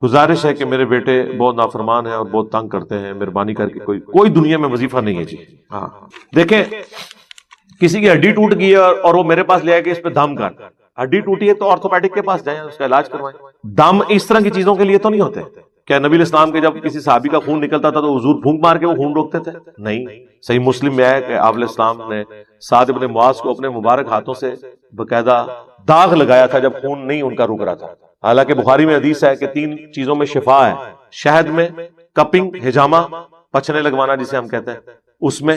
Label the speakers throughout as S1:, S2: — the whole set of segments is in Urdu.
S1: گزارش ہے کہ میرے بیٹے بہت نافرمان ہیں اور بہت تنگ کرتے ہیں، مہربانی کر کے کوئی دنیا میں وظیفہ نہیں ہے جی۔ ہاں دیکھیں، کسی کی ہڈی ٹوٹ گئی ہے اور وہ میرے پاس لے آئے کہ اس پہ دم کر، ہڈی ٹوٹی ہے تو آرتھوپیڈک کے پاس جائیں، اس کا علاج کروائیں۔ دم اس طرح کی چیزوں کے لیے تو نہیں ہوتے۔ کیا نبی علیہ السلام کے جب کسی صحابی کا خون نکلتا تھا تو حضور پھونک مار کے وہ خون روکتے تھے؟ نہیں۔ صحیح مسلم میں ہے کہ آپ علیہ السلام نے سعد بن معاذ کو اپنے مبارک ہاتھوں سے باقاعدہ داغ لگایا تھا جب خون نہیں ان کا رک رہا تھا۔ حالانکہ بخاری میں حدیث ہے کہ 3 چیزوں میں شفا ہے، شہد میں، کپنگ ہجامہ پچھنے لگوانا جسے ہم کہتے ہیں اس میں،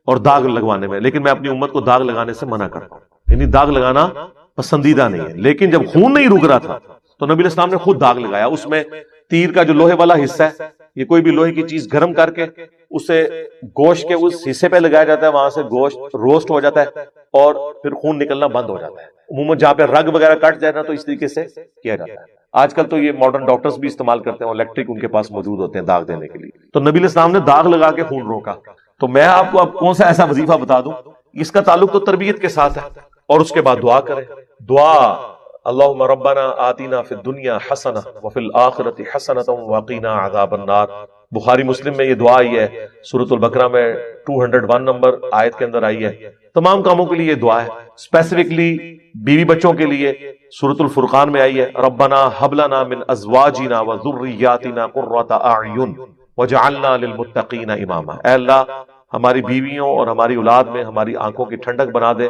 S1: اور داغ لگوانے میں، لیکن میں اپنی امت کو داغ لگانے سے منع کرتا ہوں، یعنی داغ لگانا پسندیدہ نہیں ہے۔ لیکن جب خون نہیں رک رہا تھا تو نبی علیہ السلام نے خود داغ لگایا۔ اس میں تیر کا جو لوہے والا حصہ ہے، یہ کوئی بھی لوہے کی چیز گرم کر کے اسے گوشت کے اس حصے پہ لگایا جاتا ہے، وہاں سے گوشت روسٹ ہو جاتا ہے اور پھر خون نکلنا بند ہو جاتا ہے۔ عموماً جہاں پہ رگ وغیرہ کٹ جائے نا تو اس طریقے سے کیا جاتا ہے۔ آج کل تو یہ ماڈرن ڈاکٹرز بھی استعمال کرتے ہیں، الیکٹرک ان کے پاس موجود ہوتے ہیں داغ دینے کے لیے۔ تو نبی علیہ السلام نے داغ لگا کے خون روکا۔ تو میں آپ کو اب کون سا ایسا وظیفہ بتا دوں، اس کا تعلق تو تربیت کے ساتھ ہے، اور اس کے بعد دعا کریں۔ دعا اللہم ربنا آتنا فی الدنیا حسنہ وفی الآخرۃ حسنۃ وقنا عذاب النار۔ بخاری مسلم میں یہ دعا آئی ہے، سورۃ البقرہ میں 201 نمبر آیت کے اندر آئی ہے۔ تمام کاموں کے لیے یہ دعا ہے، اسپیسیفکلی بیوی بچوں کے لیے سورۃ الفرقان میں آئی ہے، ربنا ھب لنا من ازواجنا وذریاتنا قرۃ اعین وجعلنا للمتقین اماما۔ اے اللہ ہماری بیویوں اور ہماری اولاد میں ہماری آنکھوں کی ٹھنڈک بنا دے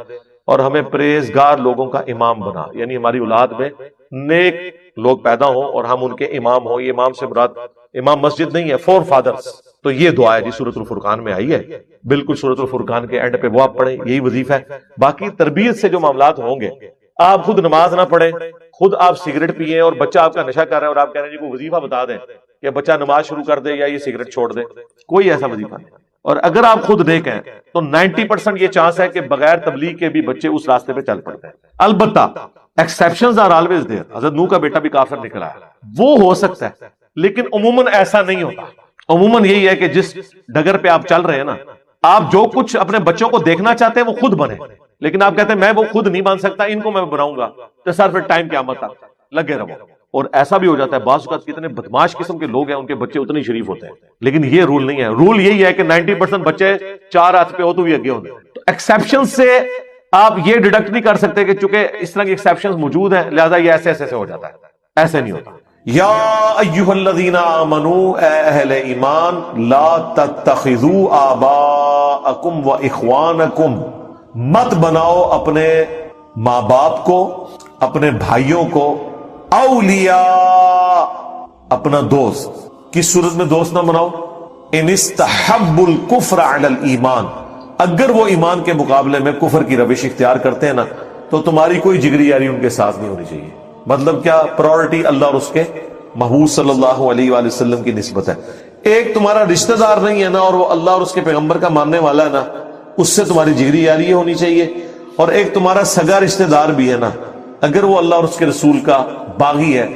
S1: اور ہمیں پرہیزگار لوگوں کا امام بنا، یعنی ہماری اولاد میں نیک لوگ پیدا ہوں اور ہم ان کے امام ہوں۔ یہ امام سے مراد امام مسجد نہیں ہے، فور فادرز۔ تو یہ دعا ہے جی سورۃ الفرقان میں آئی ہے، بالکل سورۃ الفرقان کے اینڈ پہ وہ آپ پڑھیں، یہی وظیفہ ہے۔ باقی تربیت سے جو معاملات ہوں گے، آپ خود نماز نہ پڑھیں، خود آپ سگریٹ پیئیں اور بچہ آپ کا نشہ کر رہا ہے اور آپ کہہ رہے ہیں جی کوئی وظیفہ بتا دیں کہ بچہ نماز شروع کر دے یا یہ سگریٹ چھوڑ دے، کوئی ایسا وظیفہ نہیں۔ اور اگر آپ خود نیک ہیں تو 90% یہ چانس ہے کہ بغیر تبلیغ کے بھی بچے اس راستے پہ چل پڑتے ہیں۔ البتہ ایکسیپشنز آر آلویز دیئر۔ حضرت نوح کا بیٹا بھی کافر نکلا ہے، وہ ہو سکتا ہے، لیکن عموماً ایسا نہیں ہوتا۔ عموماً یہی ہے کہ جس ڈگر پہ آپ چل رہے ہیں نا، آپ جو کچھ اپنے بچوں کو دیکھنا چاہتے ہیں وہ خود بنے، لیکن آپ کہتے ہیں میں وہ خود نہیں بن سکتا، ان کو میں بناؤں گا، تو سر پھر ٹائم قیامت تک لگے رہو۔ اور ایسا بھی ہو جاتا ہے بعض اوقات کتنے بدماش قسم کے لوگ ہیں، ان کے بچے اتنے شریف ہوتے ہیں، لیکن یہ رول نہیں ہے۔ رول یہی ہے کہ 90% بچے 4 ہاتھ پہ ہو تو بھی اگے ہوتے ہیں۔ تو ایکسیپشن سے آپ یہ ڈیڈکٹ نہیں کر سکتے کہ چونکہ اس طرح کی ایکسیپشن موجود ہیں لہذا یہ ایسے ایسے ہو جاتا ہے، ایسے نہیں ہوتا۔ یا ایھا الذین آمنوا، اے اہل ایمان، لا تتخذوا آباءکم و اخوانکم، مت بناؤ اپنے ماں باپ کو، اپنے بھائیوں کو، اولیاء، اپنا دوست۔ کس صورت میں دوست نہ بناؤ؟ ان استحبوا الکفر علی الایمان، اگر وہ ایمان کے مقابلے میں کفر کی روش اختیار کرتے ہیں نا تو تمہاری کوئی جگری یاری ان کے ساتھ نہیں ہونی چاہیے۔ مطلب کیا؟ پرائورٹی اللہ اور اس کے محبوب صلی اللہ علیہ وآلہ وسلم کی نسبت ہے۔ ایک تمہارا رشتہ دار نہیں ہے نا اور وہ اللہ اور اس کے پیغمبر کا ماننے والا ہے نا، اس سے تمہاری جگری یاری ہونی چاہیے۔ اور ایک تمہارا سگا رشتہ دار بھی ہے نا، اگر وہ اللہ اور اس کے رسول کا باغی ہے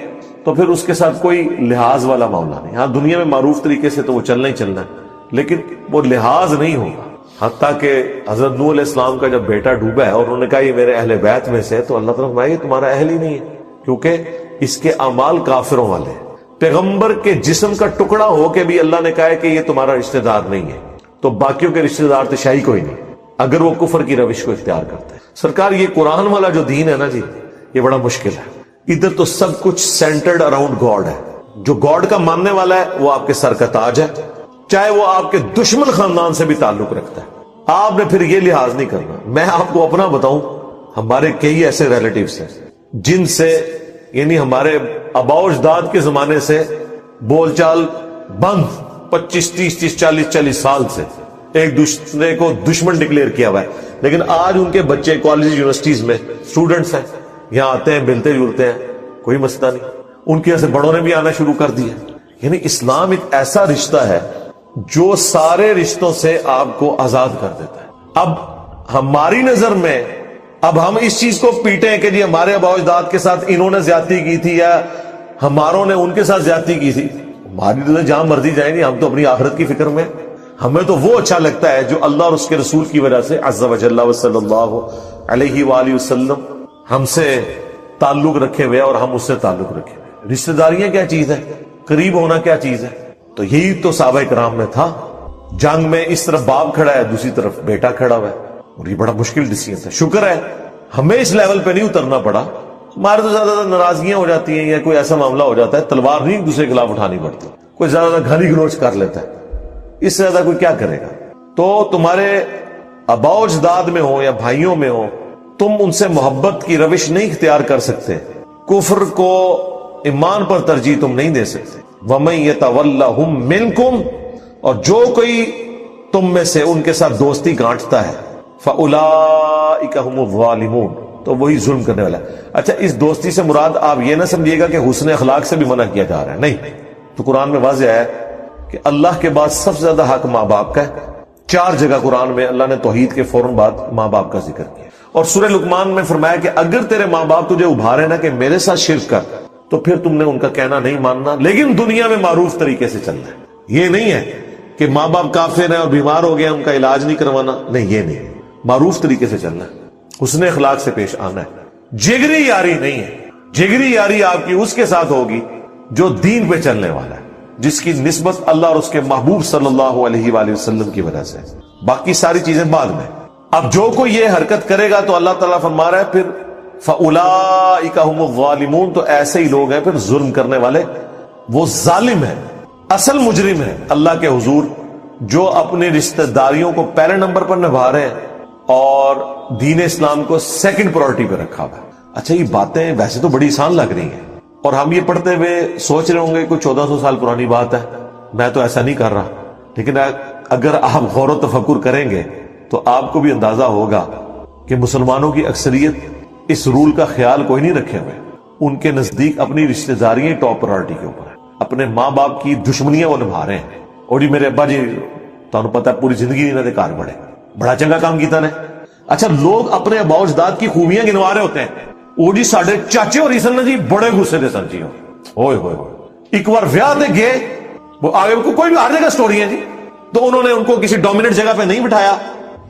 S1: تو پھر اس کے ساتھ کوئی لحاظ والا معاملہ نہیں۔ ہاں دنیا میں معروف طریقے سے تو وہ چلنا ہی چلنا ہے، لیکن وہ لحاظ نہیں ہوگا۔ حتیٰ کہ حضرت نوح علیہ السلام کا جب بیٹا ڈوبا ہے اور انہوں نے کہا یہ میرے اہل بیت میں سے، تو اللہ تعالیٰ فرمایا یہ تمہارا اہل ہی نہیں ہے، کیونکہ اس کے اعمال کافروں والے ہیں۔ پیغمبر کے جسم کا ٹکڑا ہو کے بھی اللہ نے کہا ہے کہ یہ تمہارا رشتہ دار نہیں ہے، تو باقیوں کے رشتہ دار تو شاہی کوئی نہیں اگر وہ کفر کی روش کو اختیار کرتے ہیں۔ سرکار یہ قرآن والا جو دین ہے نا جی، یہ بڑا مشکل ہے۔ ادھر تو سب کچھ سینٹرڈ اراؤنڈ گاڈ ہے، جو گاڈ کا ماننے والا ہے وہ آپ کے سر کا تاج ہے، چاہے وہ آپ کے دشمن خاندان سے بھی تعلق رکھتا ہے، آپ نے پھر یہ لحاظ نہیں کرنا۔ میں آپ کو اپنا بتاؤں، ہمارے کئی ایسے ریلیٹیوز ہیں جن سے یعنی ہمارے آباء و اجداد کے زمانے سے بول چال بند، 25 30 40 سال سے ایک دوسرے کو دشمن ڈکلیئر کیا ہوا ہے، لیکن آج ان کے بچے کالج یونیورسٹیز میں اسٹوڈنٹس ہیں، یہاں آتے ہیں، ملتے جلتے ہیں، کوئی مسئلہ نہیں۔ ان کے یہاں سے بڑوں نے بھی آنا شروع کر دیا۔ یعنی اسلام ایک ایسا رشتہ ہے جو سارے رشتوں سے آپ کو آزاد کر دیتا ہے۔ اب ہماری نظر میں اب ہم اس چیز کو پیٹیں کہ جی ہمارے آباء و اجداد کے ساتھ انہوں نے زیادتی کی تھی یا ہماروں نے ان کے ساتھ زیادتی کی تھی، ہماری نظر جہاں مرضی جائیں گے، ہم تو اپنی آخرت کی فکر میں، ہمیں تو وہ اچھا لگتا ہے جو اللہ اور اس کے رسول کی وجہ سے عز و جل و صلی اللہ علیہ وآلہ وسلم ہم سے تعلق رکھے ہوئے اور ہم اس سے تعلق رکھے ہوئے۔ رشتہ داریاں کیا چیز ہے، قریب ہونا کیا چیز ہے. تو یہی تو صحابہ کرام میں تھا. جنگ میں اس طرف باپ کھڑا ہے، دوسری طرف بیٹا کھڑا ہوا ہے، اور یہ بڑا مشکل ڈیسیجن تھا. شکر ہے ہمیں اس لیول پہ نہیں اترنا پڑا. ہمارے تو زیادہ ناراضگیاں ہو جاتی ہیں یا کوئی ایسا معاملہ ہو جاتا ہے، تلوار نہیں ایک دوسرے کے خلاف اٹھانی پڑتی، کوئی زیادہ گالی گلوچ کر لیتا ہے، اس سے زیادہ کوئی کیا کرے گا. تو تمہارے آباء و اجداد میں ہو یا بھائیوں میں ہو، تم ان سے محبت کی روش نہیں اختیار کر سکتے، کفر کو ایمان پر ترجیح تم نہیں دے سکتے. وَمَن يَتَوَلَّهُم مِّنكُمْ، اور جو کوئی تم میں سے ان کے ساتھ دوستی گانٹتا ہے، فَأُولَٰئِكَ هُمُ الظَّالِمُونَ، تو وہی ظلم کرنے والا ہے. اچھا، اس دوستی سے مراد آپ یہ نہ سمجھیے گا کہ حسن اخلاق سے بھی منع کیا جا رہا ہے، نہیں. تو قرآن میں واضح ہے کہ اللہ کے بعد سب سے زیادہ حق ماں باپ کا ہے. 4 جگہ قرآن میں اللہ نے توحید کے فوراً بعد ماں باپ کا ذکر کیا. اور سورہ لقمان میں فرمایا کہ اگر تیرے ماں باپ تجھے ابھارے نا کہ میرے ساتھ شرک کر، تو پھر تم نے ان کا کہنا نہیں ماننا، لیکن دنیا میں معروف طریقے سے چلنا ہے. یہ نہیں ہے کہ ماں باپ کافر ہیں اور بیمار ہو گئے ان کا علاج نہیں کروانا، نہیں، یہ نہیں. معروف طریقے سے چلنا ہے، حسن اخلاق سے پیش آنا ہے. جگری یاری نہیں ہے. جگری یاری آپ کی اس کے ساتھ ہوگی جو دین پہ چلنے والا ہے، جس کی نسبت اللہ اور اس کے محبوب صلی اللہ علیہ وآلہ وسلم کی وجہ سے. باقی ساری چیزیں بعد میں. اب جو کوئی یہ حرکت کرے گا تو اللہ تعالیٰ فرما رہا ہے پھر فَأُولَٰئِكَ هُمُ الظَّالِمُونَ، تو ایسے ہی لوگ ہیں پھر ظلم کرنے والے. وہ ظالم ہے، اصل مجرم ہے اللہ کے حضور، جو اپنی رشتہ داریوں کو پہلے نمبر پر نبھا رہے ہیں اور دین اسلام کو سیکنڈ پرائورٹی پہ رکھا ہوا ہے. اچھا، یہ باتیں ویسے تو بڑی آسان لگ رہی ہیں اور ہم یہ پڑھتے ہوئے سوچ رہے ہوں گے کوئی 1400 سال پرانی بات ہے، میں تو ایسا نہیں کر رہا. لیکن اگر آپ غور و تفکر کریں گے تو آپ کو بھی اندازہ ہوگا کہ مسلمانوں کی اکثریت اس رول کا خیال کوئی نہیں رکھے ہوئے. ان کے نزدیک اپنی رشتہ داریاں ٹاپ پرائورٹی کے اوپر ہیں، اپنے ماں باپ کی دشمنیاں وہ نبھا رہے ہیں. اور میرے ابا جی تمہیں پتا ہے پوری زندگی انہوں نے کار بڑھے، بڑا چنگا کام کیتا نے. اچھا، لوگ اپنے آباء و اجداد کی خوبیاں گنوا رہے ہوتے ہیں. وہ جی ساڈے چاچے اور سن جی بڑے غصے دے سن جی، ہوئے ہوئے ایک بار ویاہ دے گئے، وہ آگے کوئی بھی ہر جگہ سٹوری ہے جی، تو انہوں نے ان کو کسی ڈومیننٹ جگہ پہ نہیں بٹھایا،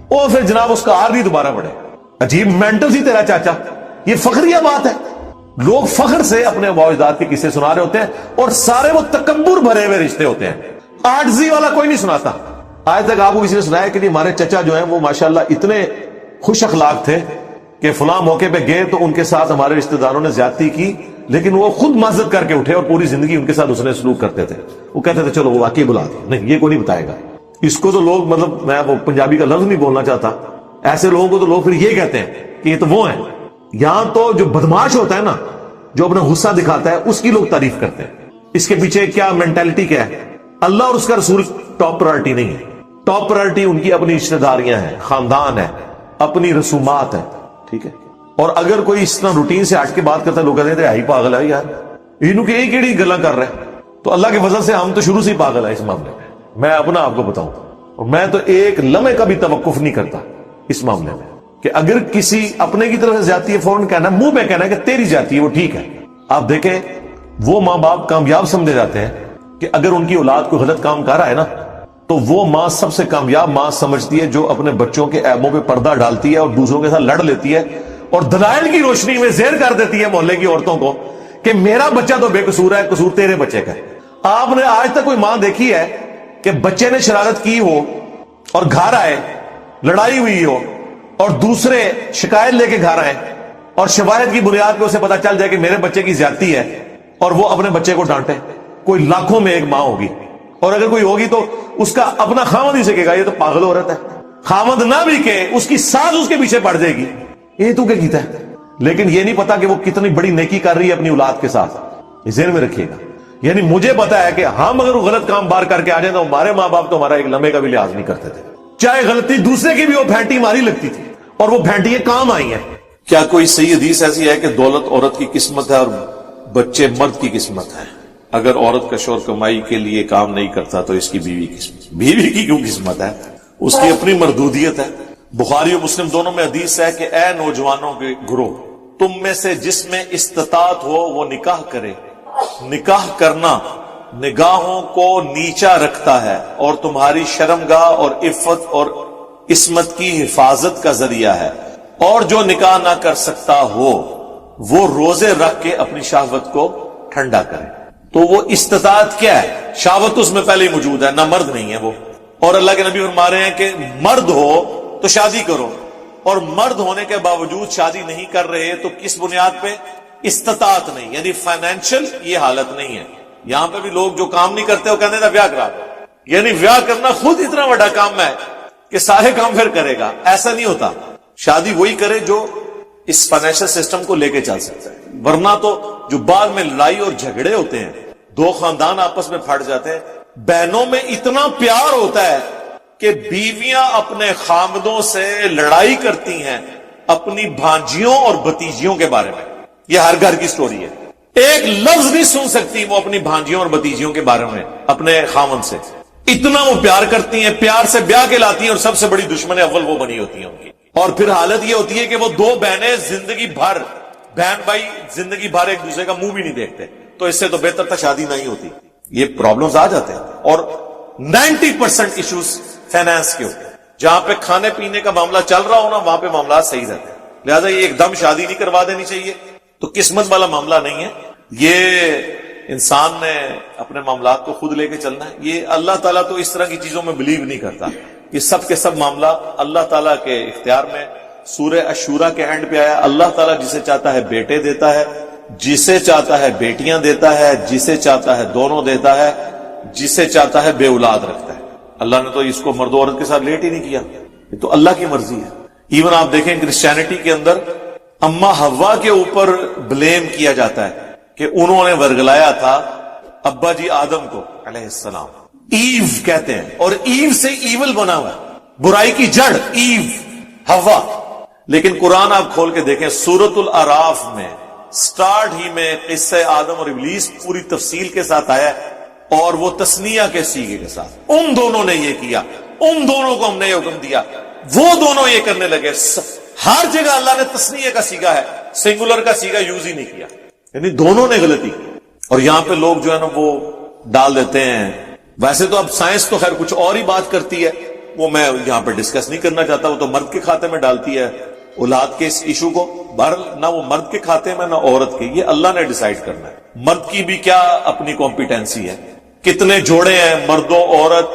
S1: اور پھر جناب اس کا ہار بھی دوبارہ بڑھے. عجیب مینٹل سی تیرا چاچا. یہ فخریہ بات ہے. لوگ فخر سے اپنے آباء و اجداد کے قصے سنا رہے ہوتے ہیں اور سارے وہ تکبر بھرے ہوئے رشتے ہوتے ہیں. عاجزی والا کوئی نہیں سناتا. آج تک آپ کو کسی نے سنایا کہ ہمارے چچا جو ہیں وہ ماشاءاللہ اتنے خوش اخلاق تھے کہ فلاں موقع پہ گئے تو ان کے ساتھ ہمارے رشتہ داروں نے زیادتی کی، لیکن وہ خود معذرت کر کے اٹھے اور پوری زندگی ان کے ساتھ اس نے سلوک کرتے تھے. وہ کہتے تھے چلو وہ واقعی بلا دیں. نہیں، یہ کوئی نہیں بتائے گا. اس کو تو لوگ، مطلب میں وہ پنجابی کا لفظ نہیں بولنا چاہتا، ایسے لوگوں کو تو لوگ پھر یہ کہتے ہیں کہ یہ تو وہ ہیں. یہاں تو جو بدماش ہوتا ہے نا، جو اپنا غصہ دکھاتا ہے، اس کی لوگ تعریف کرتے ہیں. اس کے پیچھے کیا مینٹالٹی کیا ہے؟ اللہ اور اس کا رسول ٹاپ پرائورٹی نہیں ہے. ٹاپ پرائورٹی ان کی اپنی رشتہ داریاں ہیں، خاندان ہے، اپنی رسومات ہے. ٹھیک ہے. اور اگر کوئی اس طرح روٹین سے ہٹ کے بات کرتا ہے، لوگ کہتے ہیں ہی پاگل ہے یار، انہوں کے ایک ایڑی گلاں کر رہے ہیں. تو اللہ کے فضل سے ہم تو شروع سے ہی پاگل ہیں اس معاملے میں. میں اپنا آپ کو بتاؤں، اور میں تو ایک لمحے کا بھی توقف نہیں کرتا اس معاملے میں کہ اگر کسی اپنے کی طرف سے زیادتی ہے فوراً کہنا، منہ پہ کہنا کہ تیری زیادتی ہے وہ ٹھیک ہے. آپ دیکھیں وہ ماں باپ کامیاب سمجھے جاتے ہیں کہ اگر ان کی اولاد کوئی غلط کام کر رہا ہے نا، تو وہ ماں سب سے کامیاب ماں سمجھتی ہے جو اپنے بچوں کے عیبوں پہ پردہ ڈالتی ہے اور دوسروں کے ساتھ لڑ لیتی ہے اور دلائل کی روشنی میں زہر کر دیتی ہے محلے کی عورتوں کو کہ میرا بچہ تو بے قصور ہے، قصور تیرے بچے کا ہے. آپ نے آج تک کوئی ماں دیکھی ہے کہ بچے نے شرارت کی ہو اور گھر آئے، لڑائی ہوئی ہو اور دوسرے شکایت لے کے گھر آئے اور شواہد کی بنیاد پہ اسے پتا چل جائے کہ میرے بچے کی زیادتی ہے اور وہ اپنے بچے کو ڈانٹے؟ کوئی لاکھوں میں ایک ماں ہوگی. اور اگر کوئی ہوگی تو اس کا اپنا خامد ہی سے کہے گا یہ تو پاگل ہو رہتا ہے. خامد نہ بھی کہ اس کی ساز اس کے پیچھے پڑ جائے گی، یہ تو کیا کیتا ہے. لیکن یہ نہیں پتا کہ وہ کتنی بڑی نیکی کر رہی ہے اپنی اولاد کے ساتھ. یہ ذہن میں رکھیے گا. یعنی مجھے پتا ہے کہ ہم اگر وہ غلط کام بار کر کے آ جائیں تو ہمارے ماں باپ تو ہمارا ایک لمحے کا بھی لحاظ نہیں کرتے تھے، چاہے غلطی دوسرے کی بھی وہ پھینٹی ماری لگتی تھی اور وہ پھینٹی کام آئی ہیں. کیا کوئی صحیح حدیث ایسی ہے کہ دولت عورت کی قسمت ہے اور بچے مرد کی قسمت ہے؟ اگر عورت کا شوہر کمائی کے لیے کام نہیں کرتا تو اس کی بیوی قسمت، بیوی کی کیوں قسمت ہے؟ اس کی اپنی مردودیت ہے. بخاری اور مسلم دونوں میں حدیث ہے کہ اے نوجوانوں کے گروہ، تم میں سے جس میں استطاعت ہو وہ نکاح کرے. نکاح کرنا نگاہوں کو نیچا رکھتا ہے اور تمہاری شرمگاہ اور عفت اور عصمت کی حفاظت کا ذریعہ ہے. اور جو نکاح نہ کر سکتا ہو وہ روزے رکھ کے اپنی شہوت کو
S2: ٹھنڈا کرے. تو وہ استطاعت کیا ہے؟ شہوت اس میں پہلے ہی موجود ہے، نہ مرد نہیں ہے وہ. اور اللہ کے نبی فرما رہے ہیں کہ مرد ہو تو شادی کرو، اور مرد ہونے کے باوجود شادی نہیں کر رہے تو کس بنیاد پہ؟ استطاعت نہیں، یعنی فائنینشل یہ حالت نہیں ہے. یہاں پہ بھی لوگ جو کام نہیں کرتے وہ کہتے ہیں بیاہ کرا دو، یعنی بیاہ کرنا خود اتنا بڑا کام ہے کہ سارے کام پھر کرے گا. ایسا نہیں ہوتا. شادی وہی کرے جو اس فائنینشل سسٹم کو لے کے چل سکتا ہے. ورنہ تو جو بعد میں لڑائی اور جھگڑے ہوتے ہیں، دو خاندان آپس میں پھٹ جاتے ہیں، بہنوں میں اتنا پیار ہوتا ہے کہ بیویاں اپنے خامدوں سے لڑائی کرتی ہیں اپنی بھانجیوں اور بھتیجیوں کے بارے میں. یہ ہر گھر کی سٹوری ہے. ایک لفظ نہیں سن سکتی وہ اپنی بھانجیوں اور بھتیجیوں کے بارے میں اپنے خامن سے. اتنا وہ پیار کرتی ہیں، پیار سے بیاہ کے لاتی ہیں، اور سب سے بڑی دشمن اول وہ بنی ہوتی ہیں ان کی. اور پھر حالت یہ ہوتی ہے کہ وہ دو بہنیں زندگی بھر، بہن بھائی زندگی بھر ایک دوسرے کا منہ بھی نہیں دیکھتے. تو اس سے تو بہتر تھا شادی نہیں ہوتی. یہ پرابلمز آ جاتے ہیں. اور 90% ایشوز فائنانس کے ہوتے ہیں. جہاں پہ کھانے پینے کا معاملہ چل رہا ہو نا، وہاں پہ معاملات صحیح رہتے ہیں. لہٰذا یہ ایک دم شادی نہیں کروا دینی چاہیے. تو قسمت والا معاملہ نہیں ہے، یہ انسان نے اپنے معاملات کو خود لے کے چلنا ہے. یہ اللہ تعالیٰ تو اس طرح کی چیزوں میں بلیو نہیں کرتا. یہ سب کے سب معاملہ اللہ تعالیٰ کے اختیار میں. سورہ الشورى کے اینڈ پہ آیا اللہ تعالیٰ جسے چاہتا ہے بیٹے دیتا ہے، جسے چاہتا ہے بیٹیاں دیتا ہے، جسے چاہتا ہے دونوں دیتا ہے، جسے چاہتا ہے بے اولاد رکھتا ہے. اللہ نے تو اس کو مرد و عورت کے ساتھ لیٹ ہی نہیں کیا. یہ تو اللہ کی مرضی ہے. ایون آپ دیکھیں کرسچینٹی کے اندر اما حوا کے اوپر بلیم کیا جاتا ہے کہ انہوں نے ورگلایا تھا ابا جی آدم کو علیہ السلام. ایو کہتے ہیں، اور ایو سے ایول بنا ہوا ہے، برائی کی جڑ ایو، حوا. لیکن قرآن آپ کھول کے دیکھیں سورۃ الاعراف میں سٹارٹ ہی میں قصہ آدم اور ابلیس پوری تفصیل کے ساتھ آیا ہے، اور وہ تسنیہ کے سیغے کے ساتھ. ان دونوں نے یہ کیا، ان دونوں کو ہم نے یہ حکم دیا، وہ دونوں یہ کرنے لگے. ہر جگہ اللہ نے تسنیہ کا سیغہ ہے، سنگولر کا سیغہ یوز ہی نہیں کیا. یعنی دونوں نے غلطی کی. اور یہاں پہ لوگ جو ہے نا وہ ڈال دیتے ہیں. ویسے تو اب سائنس تو خیر کچھ اور ہی بات کرتی ہے، وہ میں یہاں پہ ڈسکس نہیں کرنا چاہتا. وہ تو مرد کے کھاتے میں ڈالتی ہے اولاد کے اس ایشو کو. بہرحال نہ وہ مرد کے کھاتے میں نہ عورت کے، یہ اللہ نے ڈیسائیڈ کرنا ہے. مرد کی بھی کیا اپنی کمپیٹنسی ہے. کتنے جوڑے ہیں مرد و عورت،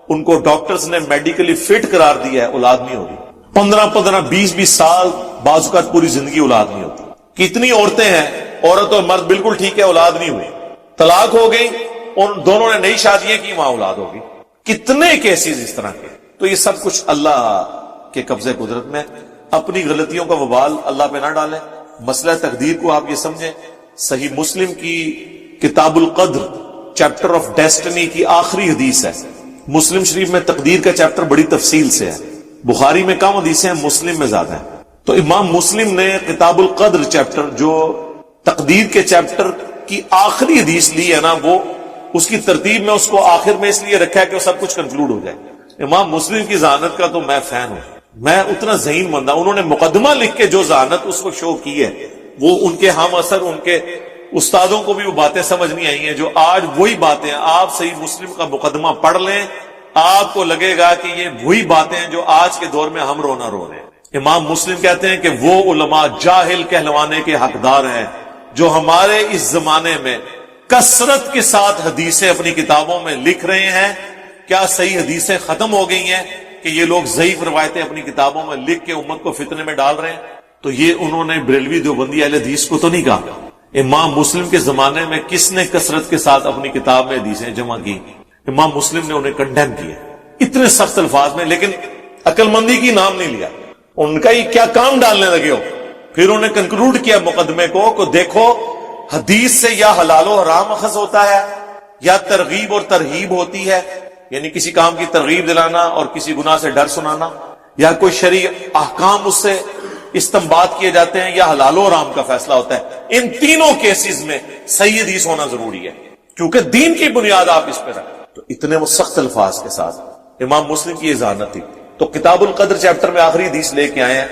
S2: ان کو ڈاکٹرز نے میڈیکلی فٹ قرار دیا ہے، اولاد نہیں ہوگی. 15 20 سال، بعض اوقات پوری زندگی اولاد نہیں ہوتی. کتنی عورتیں ہیں، عورت اور مرد بالکل ٹھیک ہے، اولاد نہیں ہوئی، طلاق ہو گئی، ان دونوں نے نئی شادیاں کی، وہاں اولاد ہوگی. کتنے کیسز اس طرح کے. تو یہ سب کچھ اللہ کے قبضے قدرت میں. اپنی غلطیوں کا وبال اللہ پہ نہ ڈالیں. مسئلہ تقدیر کو آپ یہ سمجھیں. صحیح مسلم کی کتاب القدر چیپٹر آف ڈیسٹنی کی آخری حدیث ہے. مسلم شریف میں تقدیر کا چیپٹر بڑی تفصیل سے ہے. بخاری میں کم حدیثیں ہیں، مسلم میں زیادہ ہیں. تو امام مسلم نے کتاب القدر چیپٹر، جو تقدیر کے چیپٹر کی آخری حدیث لی ہے نا، وہ اس کی ترتیب میں اس کو آخر میں اس لیے رکھا ہے کہ وہ سب کچھ کنکلوڈ ہو جائے. امام مسلم کی ذہانت کا تو میں فین ہوں. میں اتنا ذہین بندہ. انہوں نے مقدمہ لکھ کے جو ذہانت اس کو شو کی ہے، وہ ان کے ہم اثر ان کے استادوں کو بھی وہ باتیں سمجھ نہیں آئی ہیں جو آج وہی باتیں. آپ صحیح مسلم کا مقدمہ پڑھ لیں، آپ کو لگے گا کہ یہ وہی باتیں ہیں جو آج کے دور میں ہم رونا رو رہے ہیں. امام مسلم کہتے ہیں کہ وہ علماء جاہل کہلوانے کے حقدار ہیں جو ہمارے اس زمانے میں کثرت کے ساتھ حدیثیں اپنی کتابوں میں لکھ رہے ہیں. کیا صحیح حدیثیں ختم ہو گئی ہیں کہ یہ لوگ ضعیف روایتیں اپنی کتابوں میں لکھ کے امت کو فتنے میں ڈال رہے ہیں؟ تو یہ انہوں نے بریلوی دیوبندی اہل حدیث کو تو نہیں کہا. امام مسلم کے زمانے میں کس نے کثرت کے ساتھ اپنی کتاب میں حدیثیں جمع کی؟ امام مسلم نے انہیں کنڈیم کیا اتنے سخت الفاظ میں. لیکن عقل مندی کی نام نہیں لیا. ان کا یہ کیا کام ڈالنے لگے ہو. پھر انہوں نے کنکلوڈ کیا مقدمے کو دیکھو حدیث سے یا حلال و حرام اخذ ہوتا ہے یا ترغیب اور ترہیب ہوتی ہے، یعنی کسی کام کی ترغیب دلانا اور کسی گناہ سے ڈر سنانا، یا کوئی شرعی احکام اس سے استنباط کیے جاتے ہیں، یا حلال و حرام کا فیصلہ ہوتا ہے. ان تینوں کیسز میں صحیح حدیث ہونا ضروری ہے کیونکہ دین کی بنیاد آپ اس پہ رکھیں. تو اتنے وہ سخت الفاظ کے ساتھ امام مسلم کی یہ ذہانت تھی. تو کتاب القدر چیپٹر میں آخری حدیث لے کے آئے ہیں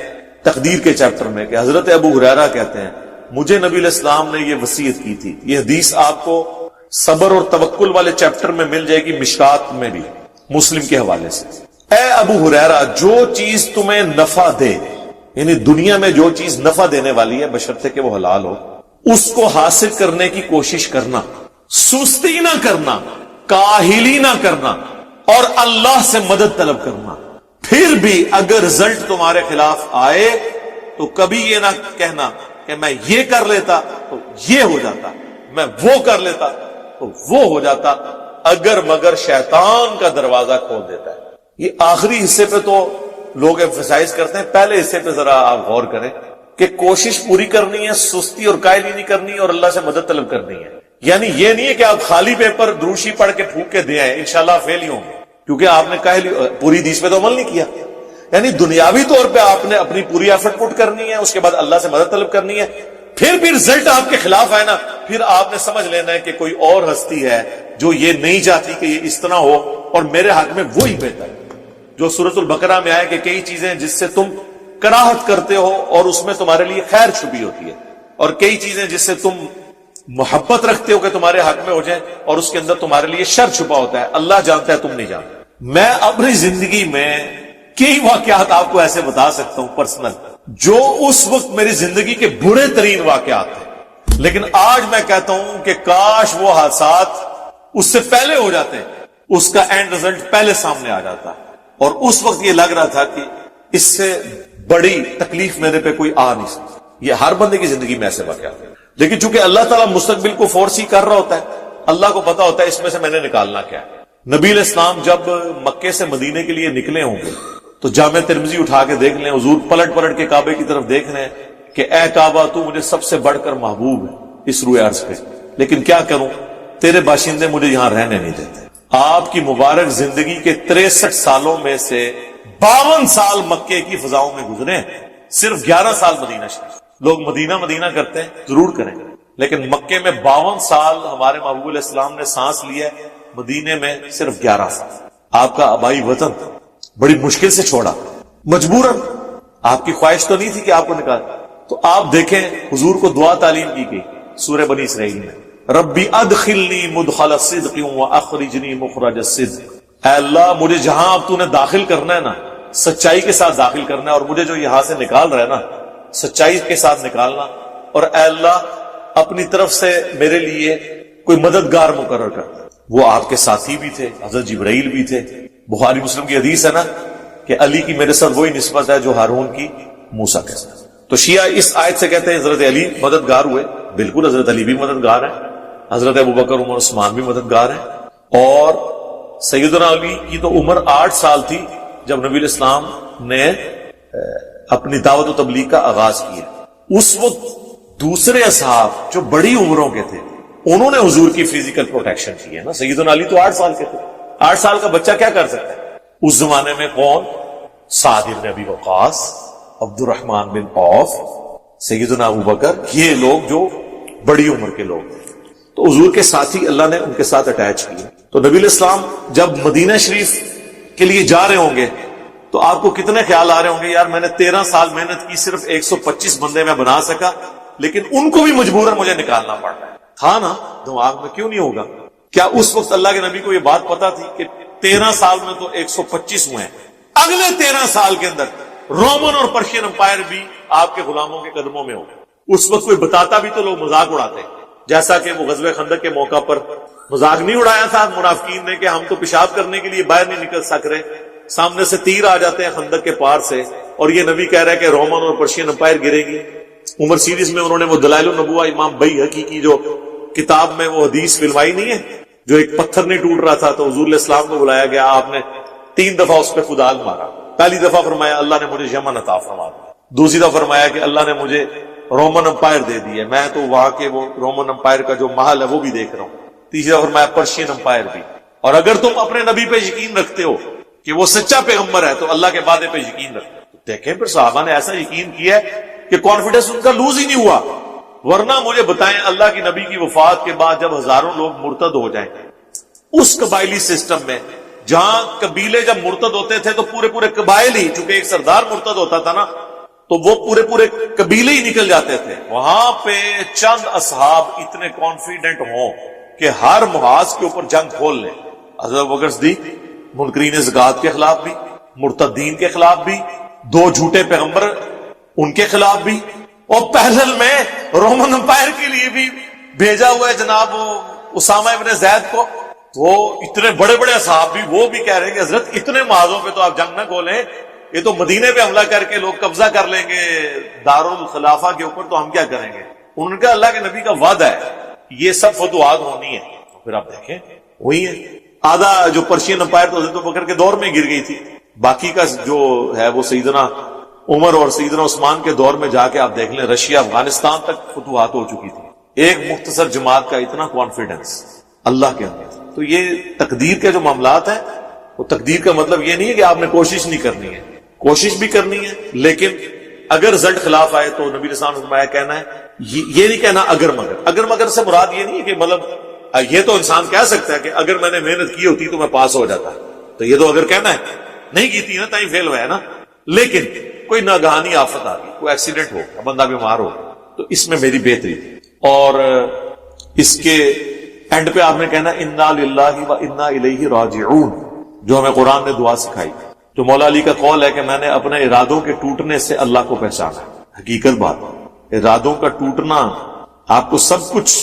S2: تقدیر کے چیپٹر میں کہ حضرت ابو ہریرہ کہتے ہیں مجھے نبی علیہ السلام نے یہ وصیت کی تھی. یہ حدیث آپ کو صبر اور توکل والے چیپٹر میں مل جائے گی، مشکات میں بھی مسلم کے حوالے سے. اے ابو ہریرہ، جو چیز تمہیں نفع دے، یعنی دنیا میں جو چیز نفع دینے والی ہے بشرطے کہ وہ حلال ہو، اس کو حاصل کرنے کی کوشش کرنا، سستی نہ کرنا، کاہلی نہ کرنا اور اللہ سے مدد طلب کرنا۔ پھر بھی اگر رزلٹ تمہارے خلاف آئے تو کبھی یہ نہ کہنا کہ میں یہ کر لیتا تو یہ ہو جاتا، میں وہ کر لیتا تو وہ ہو جاتا، اگر مگر شیطان کا دروازہ کھول دیتا ہے۔ یہ آخری حصے پہ تو لوگ ایمفسائز کرتے ہیں، پہلے حصے پہ ذرا آپ غور کریں کہ کوشش پوری کرنی ہے، سستی اور کاہلی نہیں کرنی اور اللہ سے مدد طلب کرنی ہے۔ یعنی یہ نہیں ہے کہ آپ خالی پیپر دروشی پڑھ کے پھونک کے دے آئے انشاءاللہ فیل ہی ہوں گے، کیونکہ آپ نے کاہلی پوری حدیث پہ تو عمل نہیں کیا۔ یعنی دنیاوی طور پہ آپ نے اپنی پوری ایفرٹ پٹ کرنی ہے، اس کے بعد اللہ سے مدد طلب کرنی ہے، پھر بھی رزلٹ آپ کے خلاف آئے نا، پھر آپ نے سمجھ لینا ہے کہ کوئی اور ہستی ہے جو یہ نہیں چاہتی کہ یہ اس طرح ہو اور میرے حق میں وہی بہتر ہے۔ جو سورۃ البقرہ میں آئے کہ کئی چیزیں جس سے تم کراہت کرتے ہو اور اس میں تمہارے لیے خیر چھپی ہوتی ہے، اور کئی چیزیں جس سے تم محبت رکھتے ہو کہ تمہارے حق میں ہو جائیں اور اس کے اندر تمہارے لیے شر چھپا ہوتا ہے، اللہ جانتا ہے تم نہیں جانتے۔ میں اپنی زندگی میں کئی واقعات آپ کو ایسے بتا سکتا ہوں پرسنل، جو اس وقت میری زندگی کے برے ترین واقعات تھے، لیکن آج میں کہتا ہوں کہ کاش وہ حادثات اس سے پہلے ہو جاتے ہیں، اس کا اینڈ رزلٹ پہلے سامنے آ جاتا، اور اس وقت یہ لگ رہا تھا کہ اس سے بڑی تکلیف میرے پہ کوئی آ نہیں سکتی۔ یہ ہر بندے کی زندگی میں ایسے واقعات ہیں، لیکن چونکہ اللہ تعالیٰ مستقبل کو فورسی کر رہا ہوتا ہے، اللہ کو پتا ہوتا ہے اس میں سے میں نے نکالنا کیا ہے۔ نبی علیہ السلام جب مکے سے مدینے کے لیے نکلے ہوں گے تو جامع ترمذی اٹھا کے دیکھ لیں، حضور پلٹ پلٹ کے کعبے کی طرف دیکھ رہے ہیں کہ اے کعبہ تو مجھے سب سے بڑھ کر محبوب ہے اس روئے عرض پہ، لیکن کیا کروں، تیرے باشندے مجھے یہاں رہنے نہیں دیتے۔ آپ کی مبارک زندگی کے 63 سالوں میں سے 52 سال مکے کی فضاؤں میں گزرے ہیں، صرف 11 سال مدینہ شریف۔ لوگ مدینہ مدینہ کرتے ہیں، ضرور کریں، لیکن مکے میں 52 سال ہمارے محبوب علیہ السلام نے سانس لیا ہے، مدینے میں صرف 11 سال۔ آپ کا آبائی وطن بڑی مشکل سے چھوڑا، مجبوراً، آپ کی خواہش تو نہیں تھی کہ آپ کو نکال۔ تو آپ دیکھیں حضور کو دعا تعلیم کی گئی سورہ بنی اسرائیل میں، ربی ادخلنی مدخل صدق واخرجنی مخرج الصدق، اے اللہ مجھے جہاں اب تو نے داخل کرنا ہے نا، سچائی کے ساتھ داخل کرنا ہے، اور مجھے جو یہاں سے نکال رہا ہے نا، سچائی کے ساتھ نکالنا، اور اے اللہ اپنی طرف سے میرے لیے کوئی مددگار مقرر کر۔ وہ آپ کے ساتھی بھی تھے، حضرت جبرائیل بھی تھے۔ بخاری مسلم کی حدیث ہے نا کہ علی کی میرے ساتھ وہی نسبت ہے جو ہارون کی موسیٰ کے ساتھ۔ تو شیعہ اس آیت سے کہتے ہیں حضرت علی مددگار ہوئے، بالکل حضرت علی بھی مددگار ہیں، حضرت ابوبکر عمر عثمان بھی مددگار ہیں، اور سیدنا علی کی تو عمر 8 سال تھی جب نبی الاسلام نے اپنی دعوت و تبلیغ کا آغاز کیا۔ اس وقت دوسرے اصحاب جو بڑی عمروں کے تھے انہوں نے حضور کی فزیکل پروٹیکشن کی ہے نا، سیدنا علی تو 8 سال کے تھے، 8 سال کا بچہ کیا کر سکتا ہے؟ اس زمانے میں کون؟ سعد بن ابی وقاص، عبد الرحمن بن عوف، سیدنا ابوبکر، یہ لوگ جو بڑی عمر کے لوگ تھے۔ تو حضور کے ساتھی اللہ نے ان کے ساتھ اٹیچ کیے۔ تو نبی علیہ السلام جب مدینہ شریف کے لیے جا رہے ہوں گے تو آپ کو کتنے خیال آ رہے ہوں گے، یار میں نے 13 سال محنت کی، صرف 125 بندے میں بنا سکا، لیکن ان کو بھی مجبوراً مجھے نکالنا پڑ رہا ہے۔ تھا نا دماغ میں، کیوں نہیں ہوگا؟ کیا اس وقت اللہ کے نبی کو یہ بات پتا تھی کہ 13 سال میں تو 125 ہوئے ہیں، اگلے 13 سال کے اندر رومن اور پرشین امپائر بھی آپ کے غلاموں کے قدموں میں ہو؟ اس وقت کوئی بتاتا بھی تو لوگ مذاق اڑاتے، جیسا کہ وہ غزوہ خندق کے موقع پر مذاق نہیں اڑایا تھا منافقین نے کہ ہم تو پیشاب کرنے کے لیے باہر نہیں نکل سک رہے، سامنے سے تیر آ جاتے ہیں خندق کے پار سے، اور یہ نبی کہہ رہا ہے کہ رومن اور پرشین امپائر گرے گی۔ عمر سیریز میں انہوں نے وہ دلائل النبوہ امام بیہقی کی جو کتاب میں وہ حدیث فلمائی نہیں ہے، جو ایک پتھر نہیں ٹوٹ رہا تھا تو حضور علیہ السلام کو بلایا گیا، آپ نے 3 دفعہ اس پہ کدال مارا۔ پہلی دفعہ فرمایا اللہ نے مجھے یمن عطا فرما دیا، دوسری دفعہ فرمایا کہ اللہ نے مجھے رومن امپائر دے دی ہے، میں تو وہاں کے وہ رومن امپائر کا جو محل ہے وہ بھی دیکھ رہا ہوں، تیسری دفعہ فرمایا پرشین امپائر بھی۔ اور اگر تم اپنے نبی پہ یقین رکھتے ہو کہ وہ سچا پیغمبر ہے تو اللہ کے وعدے پہ یقین رکھتے ہو۔ دیکھیں پھر صحابہ نے ایسا یقین کیا ہے کہ کانفیڈنس ان کا لوز ہی نہیں ہوا۔ ورنہ مجھے بتائیں اللہ کی نبی کی وفات کے بعد جب ہزاروں لوگ مرتد ہو جائیں، اس قبائلی سسٹم میں جہاں قبیلے جب مرتد ہوتے تھے تو پورے پورے قبائل ہی، چونکہ ایک سردار مرتد ہوتا تھا نا تو وہ پورے پورے قبیلے ہی نکل جاتے تھے، وہاں پہ چند اصحاب اتنے کانفیڈنٹ ہوں کہ ہر محاذ کے اوپر جنگ کھول لیں۔ حضرت ابوبکر صدیق منکرین زکات کے خلاف بھی، مرتدین کے خلاف بھی، 2 جھوٹے پیغمبر ان کے خلاف بھی، اور پہلل میں رومن امپائر کے لیے بھی بھیجا ہوا ہے جناب اسامہ ابن زید کو. وہ اتنے بڑے بڑے اصحاب بھی وہ بھی کہہ رہے ہیں کہ حضرت اتنے محاذوں پہ تو آپ جنگ نہ کھولیں, یہ تو مدینے پہ حملہ کر کے لوگ قبضہ کر لیں گے دارالخلافہ کے اوپر, تو ہم کیا کریں گے. ان کا اللہ کے نبی کا وعدہ ہے یہ سب فتوحات ہونی ہے. پھر آپ دیکھیں وہی ہے, آدھا جو پرشین امپائر تو حضرت ابوبکر کے دور میں گر گئی تھی, باقی کا جو ہے وہ سیدنا عمر اور سیدنا عثمان کے دور میں جا کے آپ دیکھ لیں رشیا افغانستان تک فتوحات ہو چکی تھی. ایک مختصر جماعت کا اتنا کانفیڈنس اللہ کے اندر. تو یہ تقدیر کے جو معاملات ہیں, وہ تقدیر کا مطلب یہ نہیں ہے کہ آپ نے کوشش نہیں کرنی ہے, کوشش بھی کرنی ہے, لیکن اگر رزلٹ خلاف آئے تو نبی علیہ السلام نے کہنا ہے, یہ نہیں کہنا اگر مگر سے مراد یہ نہیں ہے کہ مطلب یہ تو انسان کہہ سکتا ہے کہ اگر میں نے محنت کی ہوتی تو میں پاس ہو جاتا, تو یہ تو اگر کہنا ہے, نہیں کی تھی نا تائیں فیل ہوا ہے نا. لیکن کوئی ناگہانی آفت آ گئی, کوئی ایکسیڈنٹ ہو, بندہ بیمار ہو, تو اس میں میری بہتری تھی. اور اس کے اینڈ پہ آپ نے کہنا انا للہ و انا الیہ راجعون, جو ہمیں قرآن نے دعا سکھائی, جو مولا علی کا قول ہے کہ میں نے اپنے ارادوں کے ٹوٹنے سے اللہ کو پہچانا. حقیقت بات, ارادوں کا ٹوٹنا, آپ کو سب کچھ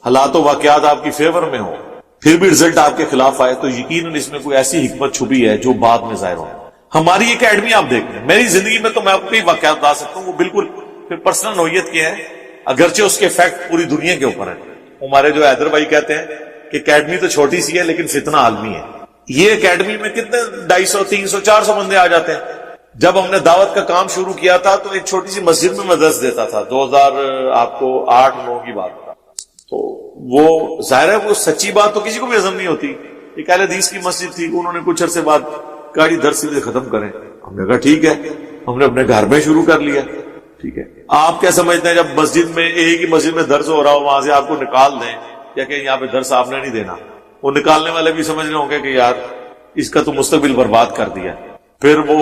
S2: حالات و واقعات آپ کی فیور میں ہو, پھر بھی رزلٹ آپ کے خلاف آئے, تو یقیناً اس میں کوئی ایسی حکمت چھپی ہے جو بعد میں ظاہر ہو. ہماری اکیڈمی آپ دیکھ لیں, میری زندگی میں تو میں آپ کو کئی واقعات بتا سکتا ہوں, وہ بالکل پھر پرسنل نوعیت کے ہیں, اگرچہ اس کے افیکٹ پوری دنیا کے اوپر ہے. ہمارے جو حیدر بھائی کہتے ہیں کہ اکیڈمی تو چھوٹی سی ہے لیکن فتنہ عالمی ہے. یہ اکیڈمی میں کتنے 250 300 400 بندے آ جاتے ہیں. جب ہم نے دعوت کا کام شروع کیا تھا تو ایک چھوٹی سی مسجد میں درس دیتا تھا, 2008-9 کی بات تھا. تو وہ ظاہر ہے وہ سچی بات تو کسی کو بھی ہضم نہیں ہوتی. ایک اہل حدیث کی مسجد تھی, انہوں نے کچھ عرصے بعد کہا درس سے ختم کریں. ہم نے کہا ٹھیک ہے, ہم نے اپنے گھر میں شروع کر لیا. ٹھیک ہے, آپ کیا سمجھتے ہیں جب مسجد میں ایک ہی مسجد میں درس ہو رہا ہو وہاں سے آپ کو نکال دیں یا کہ یہاں پہ درس آپ نے نہیں دینا, وہ نکالنے والے بھی سمجھ رہے ہوں گے کہ یار اس کا تو مستقبل برباد کر دیا. پھر وہ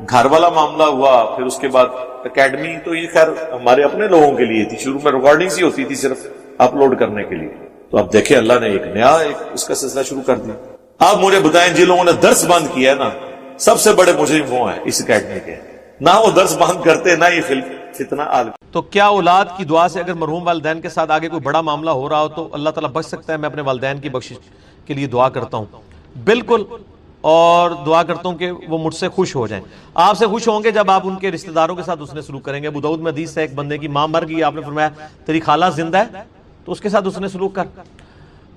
S2: گھر والا معاملہ ہوا, پھر اس کے بعد اکیڈمی تو یہ خیر ہمارے اپنے لوگوں کے لیے تھی, شروع میں ریکارڈنگ ہی ہوتی تھی صرف اپلوڈ کرنے کے لیے. تو اب دیکھیں اللہ نے ایک نیا اس کا سلسلہ شروع کر دیا. آپ مجھے بتائیں جن لوگوں نے درس بند کیا ہے نا, سب سے بڑے مجرم وہ ہیں اس اکیڈمی کے, نہ وہ درس بند کرتے نہ یہ فتنہ عالم.
S1: تو کیا اولاد کی دعا سے اگر مرحوم والدین کے ساتھ آگے کوئی بڑا معاملہ ہو رہا ہو تو اللہ تعالیٰ بچ سکتا ہے؟ میں اپنے والدین کی بخشش کے لیے دعا کرتا ہوں, بالکل, اور دعا کرتا ہوں کہ وہ مجھ سے خوش ہو جائیں. آپ سے خوش ہوں گے جب آپ ان کے رشتہ داروں کے ساتھ اس نے سلوک کریں گے. ابو داؤد میں حدیث ہے ایک بندے کی ماں مر گئی, آپ نے فرمایا تیری خالہ زندہ ہے تو اس کے ساتھ اس نے سلوک کر.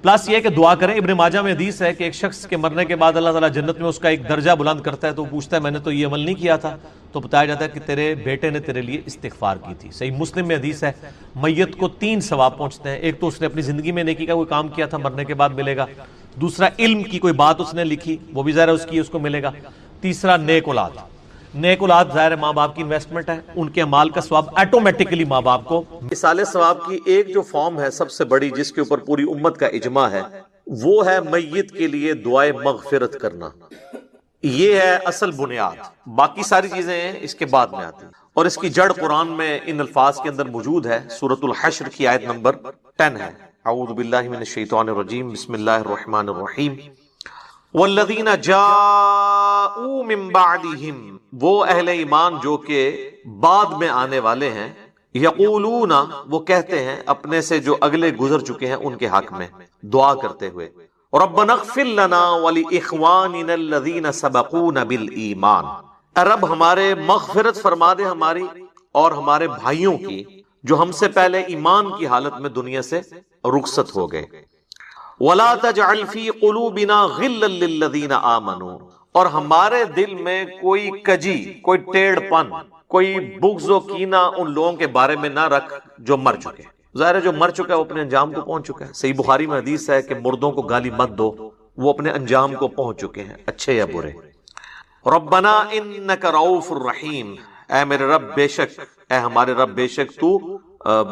S1: پلس یہ کہ دعا کریں. ابن ماجہ میں حدیث ہے کہ ایک شخص کے مرنے کے بعد اللہ تعالیٰ جنت میں اس کا ایک درجہ بلند کرتا ہے, تو پوچھتا ہے میں نے تو یہ عمل نہیں کیا تھا, تو بتایا جاتا ہے کہ تیرے بیٹے نے تیرے لیے استغفار کی تھی. صحیح مسلم میں حدیث ہے میت کو 3 ثواب پہنچتے ہیں. ایک تو اس نے اپنی زندگی میں نیکی کا کوئی کام کیا تھا, مرنے کے بعد ملے گا. دوسرا علم کی کوئی بات اس نے لکھی, وہ بھی ظاہر ہے اس کو ملے گا. تیسرا نیک اولاد. نیک اولاد ظاہر ماں باپ کی انویسٹمنٹ ہے, ان کے اعمال کا ثواب آٹومیٹکلی ماں باپ کو. مثال ثواب کی ایک جو فارم ہے سب سے بڑی, جس کے اوپر پوری امت کا اجماع ہے, وہ ہے میت کے لیے دعائے مغفرت کرنا. یہ ہے اصل بنیاد, باقی ساری چیزیں اس کے بعد میں آتی ہیں. اور اس کی جڑ قرآن میں ان الفاظ کے اندر موجود ہے. سورۃ الحشر کی آیت نمبر 10 ہے, اعوذ باللہ من الشیطان الرجیم, بسم اللہ الرحمن الرحیم. والذین جاءوا من بعدہم, وہ اہل ایمان جو کہ بعد میں آنے والے ہیں, یقولون, وہ کہتے ہیں اپنے سے جو اگلے گزر چکے ہیں ان کے حق میں دعا کرتے ہوئے, ربنا اغفر لنا ولاخواننا الذین سبقونا بالایمان, اے رب ہمارے مغفرت فرما دے ہماری اور ہمارے بھائیوں کی جو ہم سے پہلے ایمان کی حالت میں دنیا سے رخصت ہو گئے. ولا تجعل فی قلوبنا غلا للذین آمنوا, اور ہمارے دل میں کوئی کجی, کوئی ٹیڑھ پن, کوئی بغض و کینہ ان لوگوں کے بارے میں نہ رکھ جو مر چکے. ظاہر ہے جو مر چکا ہے وہ اپنے انجام کو پہنچ چکا ہے. صحیح بخاری میں حدیث ہے کہ مردوں کو گالی مت دو, وہ اپنے انجام کو پہنچ چکے ہیں, اچھے یا برے. ربنا انک رؤوف الرحیم, اے میرے رب بے شک, اے ہمارے رب بے شک تو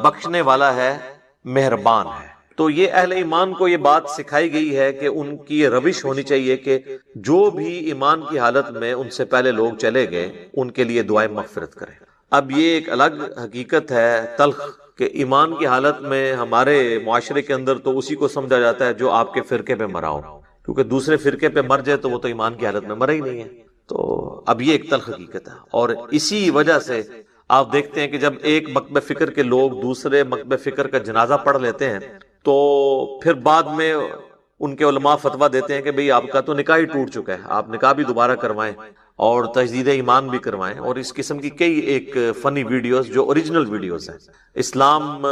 S1: بخشنے والا ہے, مہربان ہے. تو یہ اہل ایمان کو یہ بات سکھائی گئی ہے کہ ان کی یہ روش ہونی چاہیے کہ جو بھی ایمان کی حالت میں ان سے پہلے لوگ چلے گئے ان کے لیے دعائیں مغفرت کریں. اب یہ ایک الگ حقیقت ہے تلخ کہ ایمان کی حالت میں ہمارے معاشرے کے اندر تو اسی کو سمجھا جاتا ہے جو آپ کے فرقے پہ مرا ہو, کیونکہ دوسرے فرقے پہ مر جائے تو وہ تو ایمان کی حالت میں مرا ہی نہیں ہے. تو اب یہ ایک تلخ حقیقت ہے, اور اسی وجہ سے آپ دیکھتے ہیں کہ جب ایک مکتب فکر کے لوگ دوسرے مکتب فکر کا جنازہ پڑھ لیتے ہیں تو پھر بعد میں ان کے علماء فتویٰ دیتے ہیں کہ بھئی آپ کا تو نکاح ہی ٹوٹ چکا ہے، آپ نکاح بھی دوبارہ کروائیں اور تجدید ایمان بھی کروائیں، اور اس قسم کی کئی ایک فنی ویڈیوز جو اوریجنل ویڈیوز ہیں، اسلام